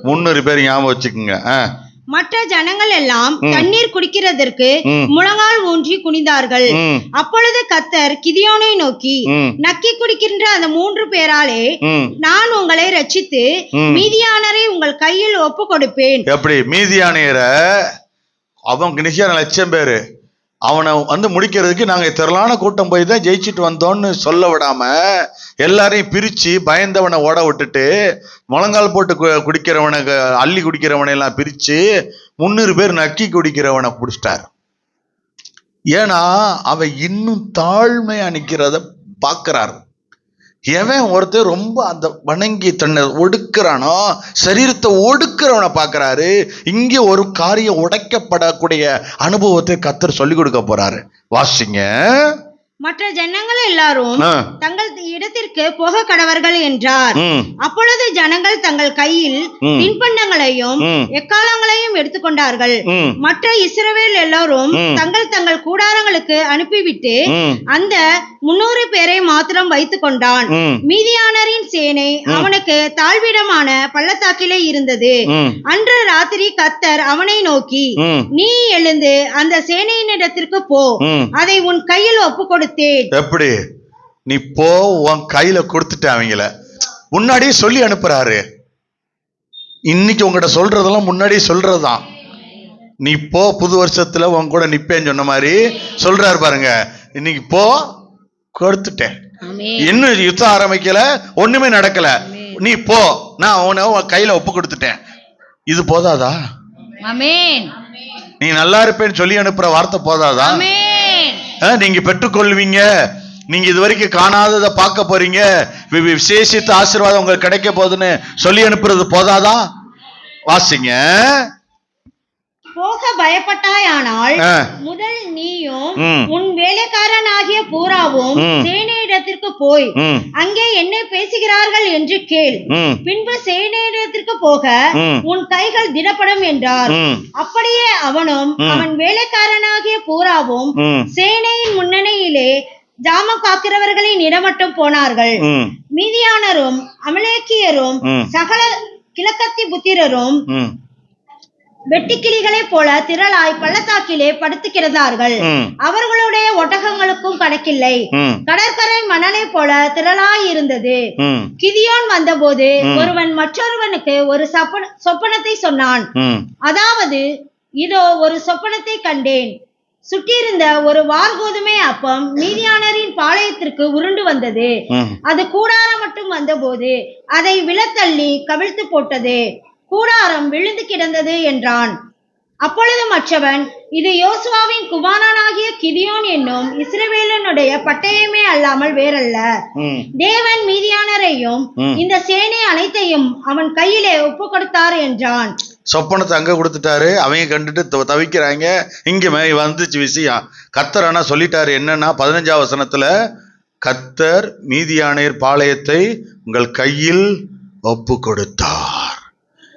300 பேர். ஞாபகம் வச்சுக்கோங்க. மற்ற ஜனங்கள் எல்லாம் தண்ணீர் குடிக்கிறதற்கு முழங்கால் ஊன்றி குனிந்தார்கள். அப்பொழுது கர்த்தர் கிதியோனை நோக்கி, நக்கி குடிக்கின்ற அந்த 3 பேராலே நான் உங்களை ரட்சித்து மீதியானரை உங்கள் கையில் ஒப்பு கொடுப்பேன். எப்படி மீதியானரை? அவன் 1,00,000 பேரு, அவனை முடிக்கிறதுக்கு நாங்க திரளான கூட்டம் போய் தான் ஜெயிச்சுட்டு வந்தோம்னு சொல்ல விடாம எல்லாரையும் பிரிச்சு பயந்தவனை ஓட விட்டுட்டு முழங்கால் போட்டு குடிக்கிறவனை, அள்ளி குடிக்கிறவனை எல்லாம் பிரிச்சு 300 பேர் நக்கி குடிக்கிறவனை பிடிச்சிட்டார். ஏன்னா அவன் இன்னும் தாழ்மையா நிக்கிறத பாக்குறாரு. எவன் ஒருத்தர் ரொம்ப அந்த வணங்கி தன்னை ஒடுக்குறானோ, சரீரத்தை ஒடுக்குறவனை பாக்குறாரு. இங்கே ஒரு காரியம் உடைக்கப்படக்கூடிய அனுபவத்தை கர்த்தர் சொல்லி கொடுக்க போறாரு. வாசிங்க. மற்ற ஜனங்கள் எல்லாரும் தங்கள் இடத்திற்கு போக கடவர்கள் என்றார். அப்பொழுது ஜனங்கள் தங்கள் கையில் தின்பண்டங்களையும் எக்காலங்களையும் எடுத்துக்கொண்டார்கள். மற்ற இஸ்ரவேல் எல்லாரும் தங்கள் கூடாரங்களுக்கு அனுப்பிவிட்டு அந்த 300 பேரை மாத்திரம் வைத்துக் கொண்டான். மீதியானரின் சேனை அவனுக்கு தாழ்விடமான பள்ளத்தாக்கிலே இருந்தது. அன்று ராத்திரி கர்த்தர் அவனை நோக்கி, நீ எழுந்து அந்த சேனையினிடத்திற்கு போ, அதை உன் கையில் ஒப்பு கொடுத்து. எப்படி? நீ போ, உன் கையில கொடுத்துட்ட. அவங்கள முன்னாடியே சொல்லி அனுப்புறாரு. இன்னைக்கு உங்ககிட்ட சொல்றதெல்லாம் முன்னாடியே சொல்றதுதான். நீ போ, புது வருஷத்துல உன் கூட நிப்பேன்னு சொன்ன மாதிரி சொல்றாரு பாருங்க. இன்னைக்கு போ, கொடுத்துட்டேன். இன்னும் யுத்தம் ஆரம்பிக்கல, ஒண்ணுமே நடக்கல, நீ போ, நான் உன் கையில ஒப்பு கொடுத்துட்டேன். இது போதாதா? நீ நல்லா இருப்பேன்னு சொல்லி அனுப்புற வார்த்தை போதாதா? நீங்க பெற்றுக்கொள்வீங்க, நீங்க இதுவரைக்கும் காணாததை பார்க்க போறீங்க, விசேஷித்த ஆசீர்வாதம் உங்களுக்கு கிடைக்க போகுதுன்னு சொல்லி அனுப்புறது போதாதா? வாசிங்க. போக பயப்பட்டாயானால் முதல் நீயும் உன் வேலைக்காரனாகிய பூராவும் சேனையிடத்திற்கு போய் அங்கே என்ன பேசுகிறார்கள் என்று கேள். பின்பு சேனையிடத்திற்கு போக உன் கைகள் திடப்படும் என்றார். அப்படியே அவனும் அவன் வேலைக்காரனாகிய பூராவும் சேனையின் முன்னணியிலே ஜாமம் காக்கிறவர்களின் இடம் மட்டும் போனார்கள். மீதியானரும் அமலேக்கியரும் சகல கிழக்கத்தி புத்திரரும் வெட்டுக்கிளிகளைப் போல திரளாய் பள்ளத்தாக்கிலே படுத்து கிடந்தார்கள். அவர்களுடைய ஒட்டகங்களுக்கும் கணக்கில்லை. கடற்கரை மணலை போல திரளாய் இருந்தது. கிதியோன் வந்தபோது ஒருவன் மற்றொருவனுக்கு ஒரு சொப்பனத்தை சொன்னான். அதாவது, இதோ ஒரு சொப்பனத்தை கண்டேன். சுட்டிருந்த ஒரு வார்கோதுமை அப்பம் மீதியானரின் பாளையத்திற்கு உருண்டு வந்தது. அது கூடாரம் மட்டும் வந்தபோது அதை விழத்தள்ளி கவிழ்த்து போட்டது. கூடாரம் விழுந்து கிடந்தது என்றான். அப்பொழுது மற்றவன், இது யோசுவாவின் குமாரனாகிய கிதியோன் என்னும் இஸ்ரவேலனுடைய பட்டயமே அல்லாமல் வேறல்ல. தேவன் மீதியானரையும் இந்த சேனை அனைத்தையும் அவன் கையிலே ஒப்பு கொடுத்தார் என்றான். சொப்பனத்தை அங்க கொடுத்துட்டாரு. அவங்க கண்டுட்டு தவிக்கிறாங்க. இங்க வந்துச்சு விஷயம். கர்த்தர் ஆனா சொல்லிட்டாரு என்னன்னா, 15ஆம் வசனத்துல, கர்த்தர் மீதியானேர் பாளையத்தை உங்கள் கையில் ஒப்பு கொடுத்தார்.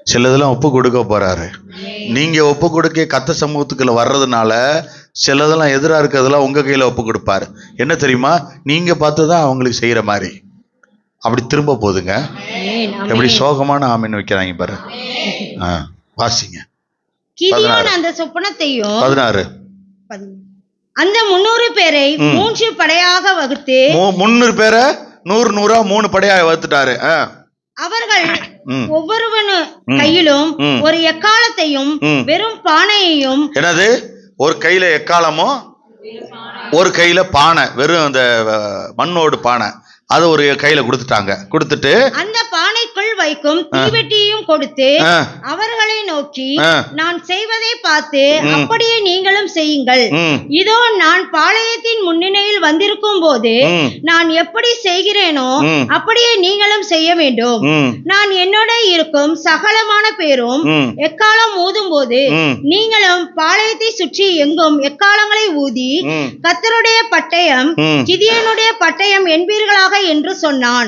சிலதெல்லாம் ஒப்பு கொடுக்க போறாரு. நீங்க ஒப்பு கொடுக்க கர்த்தர் சமூகத்துக்குள்ள வர்றதுனால சிலதெல்லாம் எதிராக இருக்கிறதெல்லாம் உங்க கையில ஒப்பு கொடுப்பாரு. என்ன தெரியுமா? நீங்க பார்த்துதான் அவங்களுக்கு செய்யற மாதிரி. அப்படி திரும்ப போதுங்க. எப்படி சோகமான ஆமீன் வைக்கிறாங்க பாரு. வாசிங்க. கிதியோன் அந்த சொப்பனத்தையும் 16 அந்த 300 பேரை 3 படையாக வகுத்து 300 பேரை 100 3 படையாக வகுத்துட்டாரு. அவர்கள் ஒவ்வொருவனு கையிலும் ஒரு எக்காலத்தையும் வெறும் பானையையும். என்னது? ஒரு கையில எக்காலமும் ஒரு கையில பானை, வெறும் அந்த மண்ணோடு பானை, அது ஒரு கையில கொடுத்துட்டாங்க. கொடுத்துட்டு அந்த பானைக்குள் வைக்கும் தீவெட்டியும் கொடுத்து அவர்களை நோக்கி, நான் செய்வதை பார்த்து அப்படியே நீங்களும் செய்யுங்கள். இதோ நான் பாளையத்தின் முன்னிலையில் வந்திருக்கும் போது நான் எப்படி செய்கிறேனோ அப்படியே நீங்களும் செய்ய வேண்டும். நான் என்னோட இருக்கும் சகலமான பேரும் எக்காலம் ஊதும் போது நீங்களும் பாளையத்தை சுற்றி எங்கும் எக்காலங்களை ஊதி கர்த்தருடைய பட்டயம் கிதியோனுடைய பட்டயம் என்பீர்களாக என்று சொன்னான்.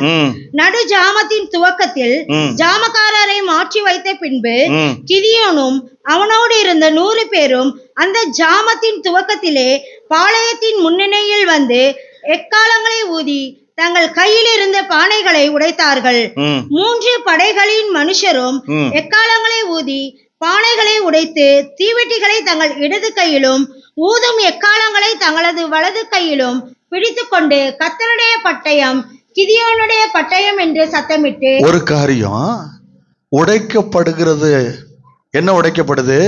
நடு ஜாமத்தின் துவக்கத்தில் ஜாமக்காரரை மாற்றி வைத்த பின்பு கிதியோனும் அவனோடு இருந்த 100 பேரும் அந்த ஜாமத்தின் துவக்கத்திலே பாளையத்தின் முன்னணியில் வந்து எக்காலங்களை ஊதி தங்கள் கையில் இருந்த பானைகளை உடைத்தார்கள். 3 படைகளின் மனுஷரும் எக்காலங்களை ஊதி பானைகளை உடைத்து தீவெட்டிகளை தங்கள் இடது கையிலும் ஊதும் எக்காலங்களை தங்களது வலது கையிலும் பிடித்துக் கொண்டு கர்த்தருடைய பட்டயம் கிதியோனுடைய பட்டயம் என்று சத்தமிட்டு. ஒரு காரியம் உடைக்கப்படுகிறது. என்ன உடைக்கப்படுது?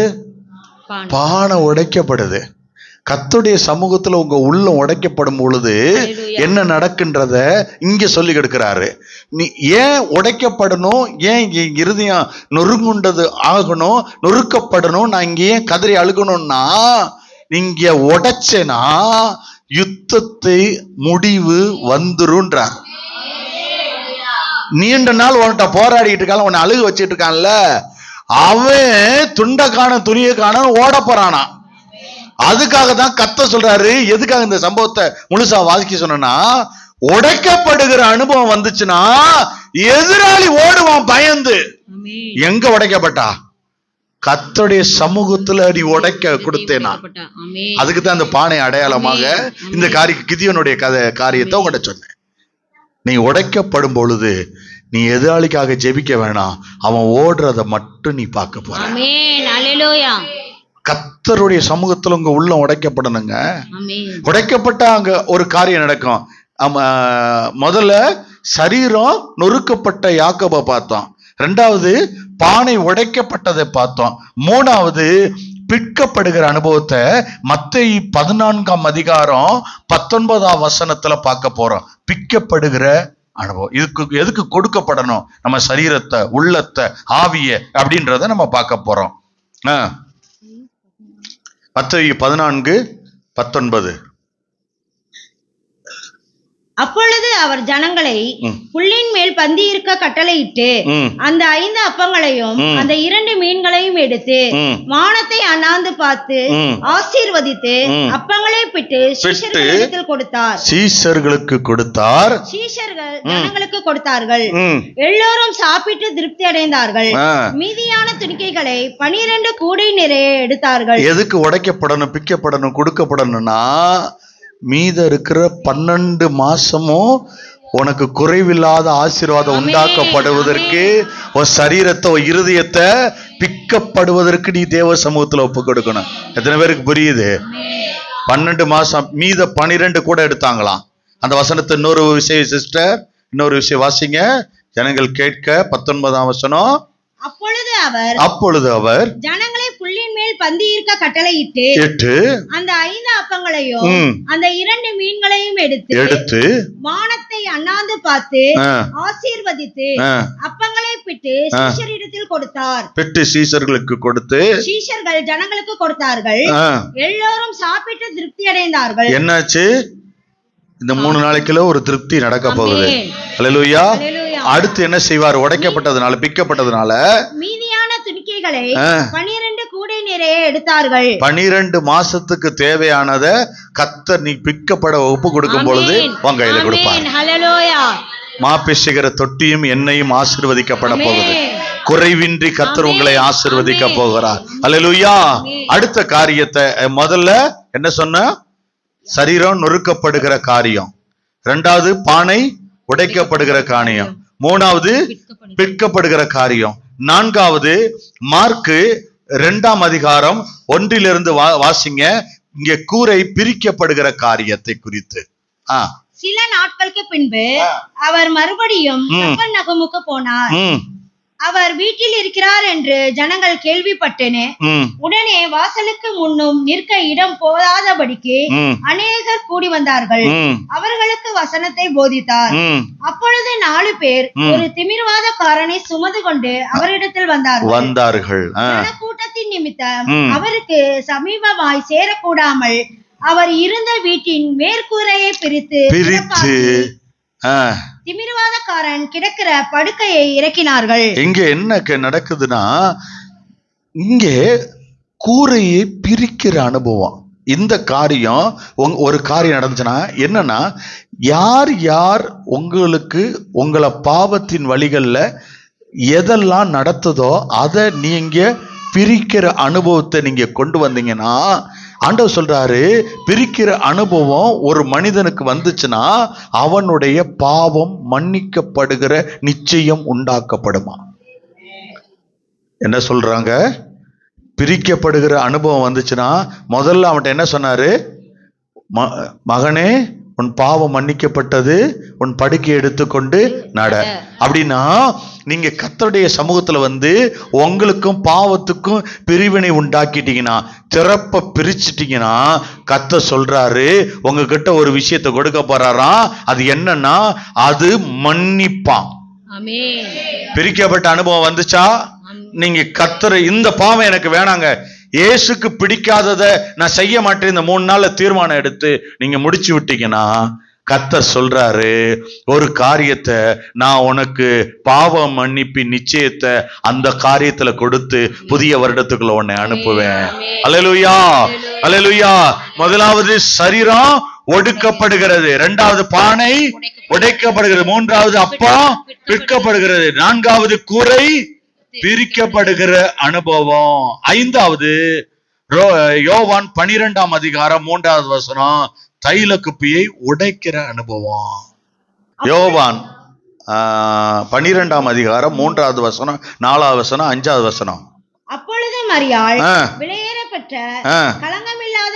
பானை உடைக்கப்படுது. கர்த்தருடைய சமூகத்துல உங்க உள்ளம் உடைக்கப்படும் பொழுது என்ன நடக்குன்றத இங்க சொல்லி கொடுக்கிறாரு. நீ ஏன் உடைக்கப்படணும், ஏன் இருதயம் நொறுங்குண்டது ஆகணும், நொறுக்கப்படணும், நான் இங்க ஏன் கதறி அழுகணும்னா, நீங்க உடைச்சேனா யுத்தத்தை முடிவு வந்துருன்றார். நீண்ட நாள் உன்கிட்ட போராடிட்டு இருக்கான், உன்னை அழுகு வச்சிட்டு இருக்கான்ல, அவன் துண்ட காண துணியை காண ஓட போறானா. அதுக்காக தான் கர்த்தர் சொல்றாரு. எதுக்காக இந்த சம்பவத்தை முழுசா வாசிக்க சொன்னா, உடைக்கப்படுகிற அனுபவம் வந்துச்சுன்னா எதிராளி ஓடுவான் பயந்து. எங்க உடைக்கப்பட்டா? கர்த்தருடைய சமூகத்துல நீ உடைக்க கொடுத்தேனா. அதுக்கு தான் அந்த பானை அடையாளமாக இந்த கிதியோனுடைய காரியத்தை உங்கள்கிட்ட சொன்னேன். நீ உடைக்கப்படும் பொழுது நீ எதிராளிக்காக ஜெபிக்க வேணாம், அவன் ஓடுறத மட்டும் நீ பார்க்க போற. கர்த்தருடைய சமூகத்துல உங்க உள்ளம் உடைக்கப்படணுங்க. உடைக்கப்பட்ட அங்க ஒரு காரியம் நடக்கும். முதல்ல சரீரம் நொறுக்கப்பட்ட யாக்கோபை பார்த்தோம். 2வது பானை உடைக்கப்பட்டதை பார்த்தோம். 3வது பிற்கப்படுகிற அனுபவத்தை மத்தேயு 14ஆம் அதிகாரம் 19ஆம் வசனத்துல பார்க்க போறோம். பிற்கப்படுகிற அனுபவம். இதுக்கு எதுக்கு கொடுக்கப்படணும்? நம்ம சரீரத்தை, உள்ளத்தை, ஆவிய அப்படின்றத நம்ம பார்க்க போறோம். மத்தேயு 14:19. அப்பொழுது அவர் ஜனங்களை புல்லின் மேல் பந்தி இருக்க கட்டளையிட்டு அந்த 5 அப்பங்களையும் அந்த 2 மீன்களையும் எடுத்து வானத்தை அண்ணாந்து பார்த்து ஆசீர்வதித்து அப்பங்களை பிட்டு சீஷர்களுக்கு கொடுத்தார். சீஷர்கள் ஜனங்களுக்கு கொடுத்தார்கள். எல்லோரும் சாப்பிட்டு திருப்தி அடைந்தார்கள். மீதியான துணிக்கைகளை 12 கூடை நிறைய எடுத்தார்கள். எதுக்கு உடைக்கப்படணும், பிக்கப்படணும், கொடுக்கப்படணும்னா மீத இருக்கிற 12 மாசமும் உனக்கு குறைவில்லாத ஆசீர்வாதம் உண்டாக்கப்படுவதற்கு, உன் சரீரத்தை, உன் இருதயத்தை பிக்கப்படுவதற்கு நீ தேவ சமூகத்துல ஒப்பு கொடுக்கணும். எத்தனை பேருக்கு புரியுது? 12 மாசம், மீத 12 கூட எடுத்தாங்களாம். அந்த வசனத்தை இன்னொரு விஷயம் சிஸ்டர், இன்னொரு விஷயம் வாசிங்க, ஜனங்கள் கேட்க. 19ஆம் வசனம். அப்பொழுது அவர் ஜனங்களை புல்லின் மேல் பந்தி இருக்க கட்டளையிட்டு அந்த 5 அப்பங்களையும் அந்த 2 மீன்களையும் எடுத்து வானத்தை அண்ணாந்து பார்த்து ஆசீர்வதித்து அப்பங்களை பிட்டு சீஷரிடத்தில் கொடுத்தார். பிட்டு சீஷர்களுக்கு கொடுத்து சீஷர்கள் ஜனங்களுக்கு கொடுத்தார்கள். எல்லோரும் சாப்பிட்டு திருப்தி அடைந்தார்கள். என்னாச்சு? இந்த 3 நாளைக்குள்ள ஒரு திருப்தி நடக்க போகுது. அல்லேலூயா. அடுத்து என்ன செய்வார்? உடைக்கப்பட்டதுனால, பிக்கப்பட்டதுனால மீதியான துணிக்கைகளை 12 கூடை நிறைய எடுத்தார்கள். 12 மாசத்துக்கு தேவையானத கர்த்தர் நீ பிக்கப்பட ஒப்பு கொடுக்கும் பொழுது உன் கையில கொடுப்பார். ஹல்லேலூயா. மாப்பிசைகிற தொட்டியும் எண்ணெயும் ஆசீர்வதிக்கப்பட போகுது. குறைவின்றி கர்த்தர் உங்களை ஆசீர்வதிக்க போகிறார். அல்லேலூயா. அடுத்த காரியத்தை முதல்ல என்ன சொன்ன? சரீரம் நொறுக்கப்படுகிற காரியம். 2வது பானை உடைக்கப்படுகிற காரியம். 3வது பிற்கப்படுகிற காரியம். 4வது மார்க்கு 2ஆம் அதிகாரம் 1 வாசிங்க. இங்கே கூரை பிரிக்கப்படுகிற காரியத்தை குறித்து. சில நாட்களுக்கு பின்பு அவர் மறுபடியும் கப்பர்நகூமுக்கு போனார். அவர் வீட்டில் இருக்கிறார் என்று ஜனங்கள் கேள்விப்பட்டேனே. உடனே வாசலுக்கு முன்னும் நிற்க இடம் போதாதபடிக்கு அநேகர் கூடி வந்தார்கள். அவர்களுக்கு வசனத்தை போதித்தார். அப்பொழுது 4 பேர் ஒரு திமிர்வாதக்காரனை சுமந்து கொண்டு அவரிடத்தில் வந்தார்கள். கூட்டத்தின் நிமித்தம் அவருக்கு சமீபமாய் சேரக்கூடாமல் அவர் இருந்த வீட்டின் மேற்கூரையை பிரித்து திமிர்வாதக்காரன் கிடக்கிற படுக்கையை இறக்கினார்கள். இங்க என்ன நடக்குதுன்னா, இங்கே கூரையை பிரிக்கிற அனுபவம். இந்த காரியம் ஒரு காரியம் நடந்துச்சுன்னா என்னன்னா, யார் யார் உங்களுக்கு உங்களை பாவத்தின் வழிகள்ல எதெல்லாம் நடத்துதோ அதை நீங்க பிரிக்கிற அனுபவத்தை நீங்க கொண்டு வந்தீங்கன்னா, ஆண்டவர் சொல்றாரு, பிரிக்கிற அனுபவம் ஒரு மனிதனுக்கு வந்துச்சுன்னா அவனுடைய பாவம் மன்னிக்கப்படுகிற நிச்சயம் உண்டாக்கப்படுமா? என்ன சொல்றாங்க? பிரிக்கப்படுகிற அனுபவம் வந்துச்சுன்னா முதல்ல அவன்கிட்ட என்ன சொன்னாரு? மகனே, உன் பாவம் மன்னிக்கப்பட்டது, உன் படுக்கை எடுத்துக்கொண்டு நட. அப்படின்னா நீங்க கர்த்தருடைய சமூகத்துல வந்து உங்களுக்கும் பாவத்துக்கும் பிரிவினை உண்டாக்கிட்டீங்கன்னா, திறப்ப பிரிச்சுட்டீங்கன்னா, கர்த்தர் சொல்றாரு உங்ககிட்ட ஒரு விஷயத்தை கொடுக்க போறாராம். அது என்னன்னா, அது மன்னிப்பான். பிரிக்கப்பட்ட அனுபவம் வந்துச்சா, நீங்க கர்த்தர் இந்த பாவம் எனக்கு வேணாங்க, இயேசுக்கு பிடிக்காதத நான் செய்ய மாட்டேன், இந்த 3 நாள்ல தீர்மானம் எடுத்து நீங்க முடிச்சு விட்டீங்கன்னா, கர்த்தர் சொல்றாரு, ஒரு காரியத்தை நான் உனக்கு பாவ மன்னிப்பு நிச்சயத்தை அந்த காரியத்துல கொடுத்து புதிய வருடத்துக்குள்ள உன்னை அனுப்புவேன். அல்லேலூயா, அல்லேலூயா. முதலாவது சரீரம் ஒடுக்கப்படுகிறது, 2வது பானை உடைக்கப்படுகிறது, 3வது அப்பா பிற்கப்படுகிறது, 4வது கூரை பிரிக்கப்படுகிற அனுபவம், 5வது யோவான் 12ஆம் அதிகாரம் 3வது வசனம், தைல குப்பியை உடைக்கிற அனுபவம். யோவான் 12ஆம் அதிகாரம் 3வது வசனம், 4வது வசனம், 5வது வசனம். அப்பொழுது மரியாள் விலையேற பெற்ற களங்கமில்லாத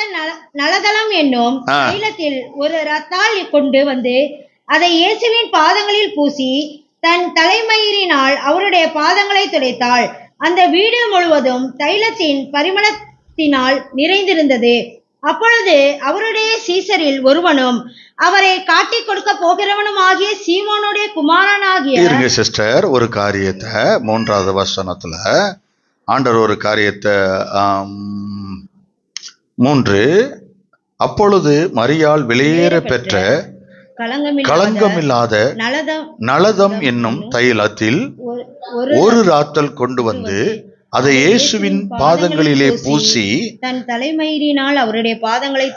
நலதலம் என்னும் தைலத்தில் ஒரு ரத்தால் கொண்டு வந்து அதை இயேசுவின் பாதங்களில் பூசி தன் தலைமயிரினால் அவருடைய பாதங்களை துடைத்தாள். அந்த வீடு முழுவதும் தைலத்தின் பரிமளத்தினால் நிறைந்திருந்தது. அப்பொழுது அவருடைய சீசரில் ஒருவனும் அவரை காட்டி கொடுக்க போகிறவனும் ஆகிய சீமோனுடைய குமாரனாகிய சிஸ்டர் ஒரு காரியத்தை 3வது வசனத்துல ஆண்டவர் ஒரு காரியத்தை 3 அப்பொழுது மரியாள் வெளியேற பெற்ற களங்கமில்லாத நலதம் என்னும் தைலத்தில் ஒரு ராத்தல் கொண்டு வந்து அதை இயேசுவின் பாதங்களிலே பூசி தன் தலைமயிரினால் அவருடைய பாதங்களை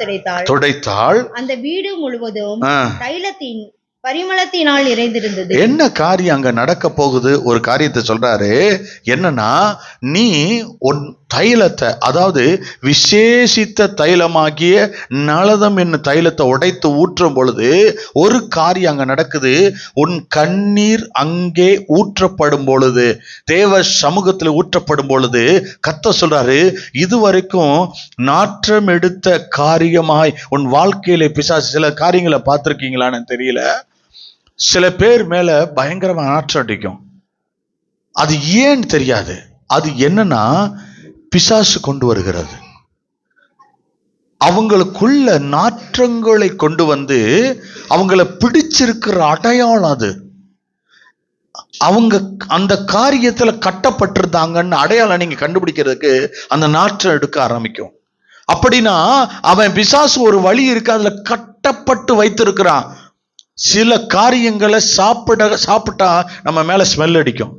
துடைத்தாள். அந்த வீடு முழுவதும் தைலத்தின் பரிமளத்தினால் நிறைந்திருந்தது. என்ன காரியம் அங்க நடக்க போகுது? ஒரு காரியத்தை சொல்றாரு. என்னன்னா, நீ தைலத்தை, அதாவது விசேஷித்த தைலமாகிய நளதம் என்னும் தைலத்தை உடைத்து ஊற்றும் பொழுது ஒரு காரியம் அங்க நடக்குது. உன் கண்ணீர் அங்கே ஊற்றப்படும் பொழுது, தேவ சமூகத்தில் ஊற்றப்படும் பொழுது கர்த்தர் சொல்றாரு, இதுவரைக்கும் நாற்றம் எடுத்த காரியமாய் உன் வாழ்க்கையில பிசாசு சில காரியங்களை பார்த்திருக்கீங்களான்னு தெரியல. சில பேர் மேல பயங்கரமா நாற்றம் அடிக்கும். அது ஏன்னு தெரியாது. அது என்னன்னா பிசாசு கொண்டு வருகிறது. அவங்களுக்குள்ள நாற்றங்களை கொண்டு வந்து அவங்கள பிடிச்சிருக்கிற அடையாளம் அது. அவங்க அந்த காரியத்துல கட்டப்பட்டிருந்தாங்கன்னு அடையாளம் நீங்க கண்டுபிடிக்கிறதுக்கு அந்த நாற்றம் எடுக்க ஆரம்பிக்கும். அப்படின்னா அவன் பிசாசு ஒரு வழி இருக்கு, அதுல கட்டப்பட்டு வைத்திருக்கிறான். சில காரியங்களை சாப்பிட்டா நம்ம மேல ஸ்மெல் அடிக்கும்.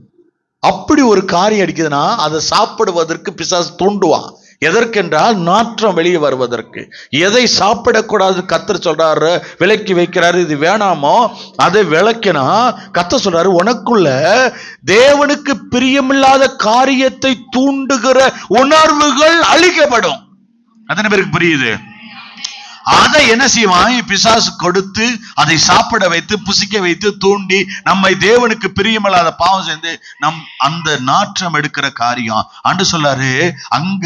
அப்படி ஒரு காரியம் அடிக்குதுன்னா அதை சாப்பிடுவதற்கு பிசாசு தூண்டுவான். எதற்கென்றால் நாற்றம் வெளியே வருவதற்கு. எதை சாப்பிடக்கூடாது கர்த்தர் சொல்றாரு, விலக்கி வைக்கிறாரு. இது வேணாமோ அதை விளக்கினா கர்த்தர் சொல்றாரு, உனக்குள்ள தேவனுக்கு பிரியமில்லாத காரியத்தை தூண்டுகிற உணர்வுகள் அழிக்கப்படும். அத்தனை பேருக்கு புரியுது? அதை என்ன செய்வான் பிசாசு கொடுத்து அதை சாப்பிட வைத்து புசிக்க வைத்து தூண்டி நம்மை தேவனுக்கு பிரியமில்லாத பாவம் செய்து நம் அந்த நாற்றம் எடுக்கிற காரியம். ஆண்டு சொல்றாரு, அங்க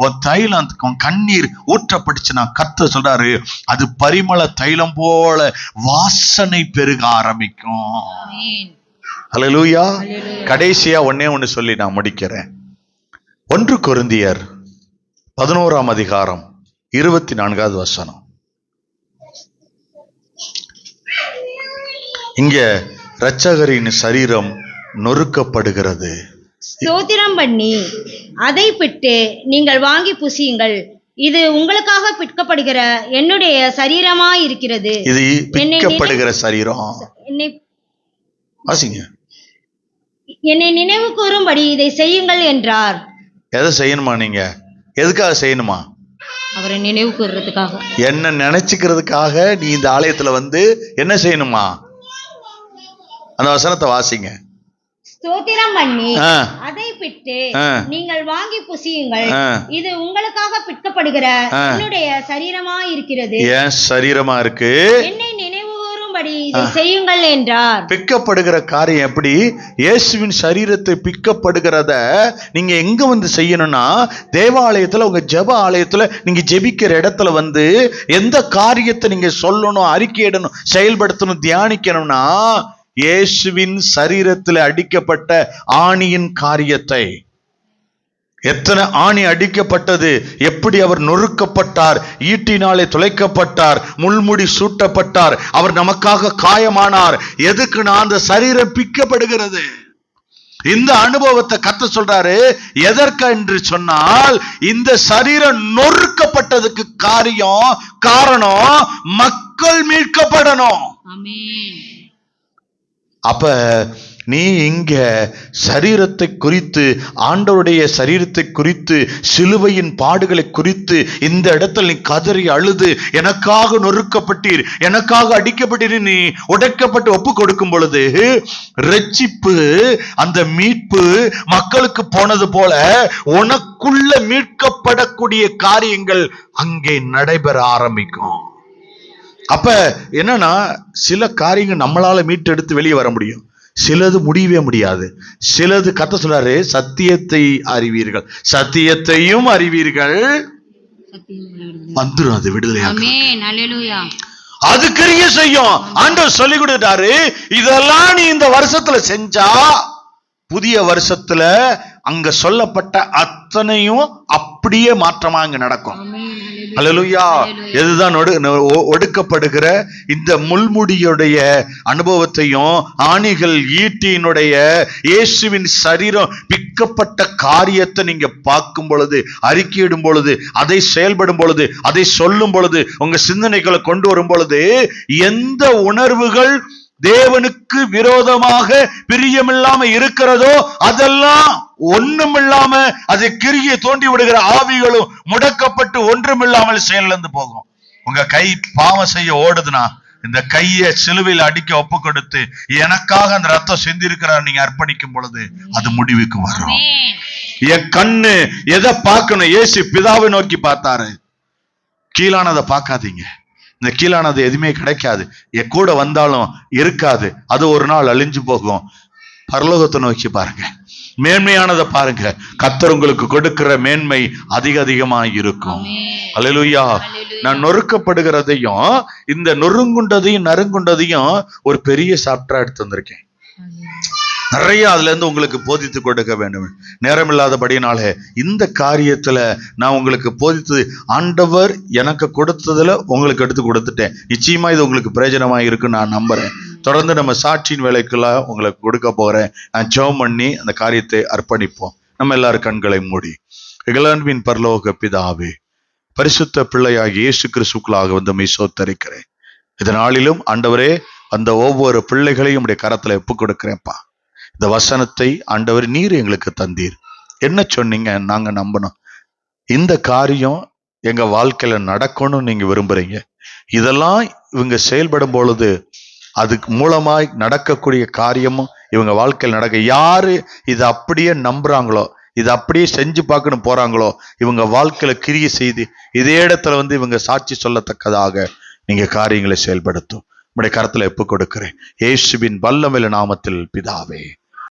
ஒரு தைலம் கண்ணீர் ஊற்றப்பட்டுச்சுன்னா கர்த்தர் சொல்றாரு, அது பரிமள தைலம் போல வாசனை பெருக ஆரம்பிக்கும். ஹல்லேலூயா. கடைசியா ஒண்ணு சொல்லி நான் முடிக்கிறேன். 1 கொரிந்தியர் 11ஆம் அதிகாரம் 24வது வசனம். இங்க இரட்சகரின் சரீரம் நொறுக்கப்படுகிறது. ஸ்தோத்திரம் பண்ணி அதை பிட்டு நீங்கள் வாங்கி புசியுங்கள், இது உங்களுக்காக பிற்கப்படுகிற என்னுடைய சரீரமா இருக்கிறது. இது பிற்கப்படுகிற சரீரம். என்னை நினைவு கூறும்படி இதை செய்யுங்கள் என்றார். எதை செய்யணுமா? நீங்க எதுக்காக செய்யணுமா? அவரை நினைவு கூறுறதுக்காக, என்ன நினைச்சுக்கிறதுக்காக நீ இந்த ஆலயத்துல வந்து என்ன செய்யணுமா? அந்த வசனத்தை வாசிங்க. ஸ்தோத்திரம் பண்ணி அதை பிட்டு நீங்கள் வாங்கி புசியுங்கள், இது உங்களுக்காக பிற்கப்படுகிற என்னுடைய சரீரமா இருக்கிறது. ஏன் சரீரமா இருக்கு? என்னை நினைவு கூறும்படி இதை செய்யுங்கள் என்றார். பிற்கப்படுகிற காரியம் எப்படி? இயேசுவின் சரீரத்தை பிற்கப்படுகிறத நீங்க எங்க வந்து செய்யணும்னா, தேவாலயத்துல உங்க ஜெப ஆலயத்துல நீங்க ஜெபிக்கிற இடத்துல வந்து எந்த காரியத்தை நீங்க சொல்லணும், அறிக்கையிடணும், செயல்படுத்தணும், தியானிக்கணும்னா இயேசுவின் சரீரத்தில் அடிக்கப்பட்ட ஆணியின் காரியத்தை, எத்தனை ஆணி அடிக்கப்பட்டது, எப்படி அவர் நொறுக்கப்பட்டார், ஈட்டினாலே துளைக்கப்பட்டார், முள்முடி சூட்டப்பட்டார், அவர் நமக்காக காயமானார். எதுக்குன்னா அந்த சரீரம் பிக்கப்படுகிறது. இந்த அனுபவத்தை கர்த்தர் சொல்றாரு. எதற்கு என்று சொன்னால், இந்த சரீரம் நொறுக்கப்பட்டதுக்கு காரணம் மக்கள் மீட்கப்படணும். அப்ப நீ இங்க சரீரத்தை குறித்து, ஆண்டவருடைய சரீரத்தை குறித்து, சிலுவையின் பாடுகளை குறித்து இந்த இடத்துல நீ கதறி அழுது, எனக்காக நொறுக்கப்பட்டீர், எனக்காக அடிக்கப்பட்டீர், நீ உடைக்கப்பட்டு ஒப்பு கொடுக்கும் பொழுது ரட்சிப்பு, அந்த மீட்பு மக்களுக்கு போனது போல உனக்குள்ள மீட்கப்படக்கூடிய காரியங்கள் அங்கே நடைபெற ஆரம்பிக்கும். அப்ப என்னன்னா, சில காரியங்கள் நம்மளால மீட்டெடுத்து வெளியே வர முடியும், சிலது முடியவே முடியாது. சிலது கர்த்தர் சொல்றாரு, சத்தியத்தை அறிவீர்கள், சத்தியத்தையும் அறிவீர்கள், வந்துடும் அது விடுதலை. அது கிரியை செய்யும். ஆண்டவர் சொல்லி கொடுத்தாரு, இதெல்லாம் நீ இந்த வருஷத்துல செஞ்சா புதிய வருஷத்துல அங்க சொல்லப்பட்ட அத்தனையும் அப்படியே மாற்றமா அங்க நடக்கும். அல்லேலூயா. எதுதான் ஒடுக்கப்படுகிற இந்த முள்முடியுடைய அனுபவத்தையும், ஆணிகள் ஈட்டியினுடைய இயேசுவின் சரீரம் பிக்கப்பட்ட காரியத்தை நீங்க பார்க்கும் பொழுது, அறிக்கையிடும் பொழுது, அதை செயல்படும் பொழுது, அதை சொல்லும் பொழுது, உங்க சிந்தனைகளை கொண்டு வரும் பொழுது, எந்த உணர்வுகள் தேவனுக்கு விரோதமாக பிரியமில்லாம இருக்கிறதோ அதெல்லாம் ஒண்ணுமில்லாம அதை கிரியை தோண்டி விடுகிற ஆவிகளும் முடக்கப்பட்டு ஒன்றுமில்லாமல் செயலிழந்து போகும். உங்க கை பாவம் செய்ய ஓடுதுன்னா, இந்த கையை சிலுவையில் அடிக்க ஒப்பு கொடுத்து எனக்காக அந்த ரத்தம் சிந்தி இருக்கிறார் நீங்க அர்ப்பணிக்கும் பொழுது அது முடிவுக்கு வரும். என் கண்ணு எதை பார்க்கணும்? இயேசு பிதாவை நோக்கி பார்த்தாரு. கீழானதை பார்க்காதீங்க. இந்த கீழானது எதுவுமே கிடைக்காது. என் கூட வந்தாலும் இருக்காது. அது ஒரு நாள் அழிஞ்சு போகும். பரலோகத்தை நோக்கி பாருங்க, மேன்மையானதை பாருங்க. கர்த்தர் உங்களுக்கு கொடுக்கிற மேன்மை அதிகமா இருக்கும். அல்லேலூயா. நான் நொறுக்கப்படுகிறதையும் இந்த நொறுங்குண்டதையும் நறுங்குண்டதையும் ஒரு பெரிய சாப்டரா எடுத்து வந்திருக்கேன். நிறைய அதுல இருந்து உங்களுக்கு போதித்து கொடுக்க வேண்டும். நேரம் இல்லாதபடினாலே இந்த காரியத்துல நான் உங்களுக்கு போதித்து, ஆண்டவர் எனக்கு கொடுத்ததுல உங்களுக்கு எடுத்து கொடுத்துட்டேன். நிச்சயமா இது உங்களுக்கு பிரயோஜனமா இருக்குன்னு நான் நம்புறேன். தொடர்ந்து நம்ம சாட்சியின் வேலைக்கெல்லாம் உங்களுக்கு கொடுக்க போறேன். நான் ஜெபம் பண்ணி அந்த காரியத்தை அர்ப்பணிப்போம். நம்ம எல்லாரும் கண்களை மூடி. எங்களன்பின் பரலோக பிதாவே, பரிசுத்த பிள்ளையாகி இயேசு கிறிஸ்துக்களாக வந்து மெய்சோத்தரிக்கிறேன். இதனாலிலும் ஆண்டவரே, அந்த ஒவ்வொரு பிள்ளைகளையும் உடைய கரத்துல ஒப்பு கொடுக்கிறேன்ப்பா. இந்த வசனத்தை ஆண்டவர் நீர் எங்களுக்கு தந்தீர். என்ன சொன்னீங்க? நாங்க நம்பணும். இந்த காரியம் எங்க வாழ்க்கையில நடக்கணும்னு நீங்க விரும்புறீங்க. இதெல்லாம் இவங்க செயல்படும் பொழுது அதுக்கு மூலமாய் நடக்கக்கூடிய காரியமும் இவங்க வாழ்க்கையில் நடக்க, யாரு இதை அப்படியே நம்புறாங்களோ, இதை அப்படியே செஞ்சு பார்க்கணும் போறாங்களோ, இவங்க வாழ்க்கையில கிரியை செய்து இதே இடத்துல வந்து இவங்க சாட்சி சொல்லத்தக்கதாக நீங்க காரியங்களை செயல்படுத்தும். உங்களுடைய கரத்துல ஒப்பு கொடுக்கிறேன். இயேசுவின் வல்லமையுள்ள நாமத்தில் பிதாவே.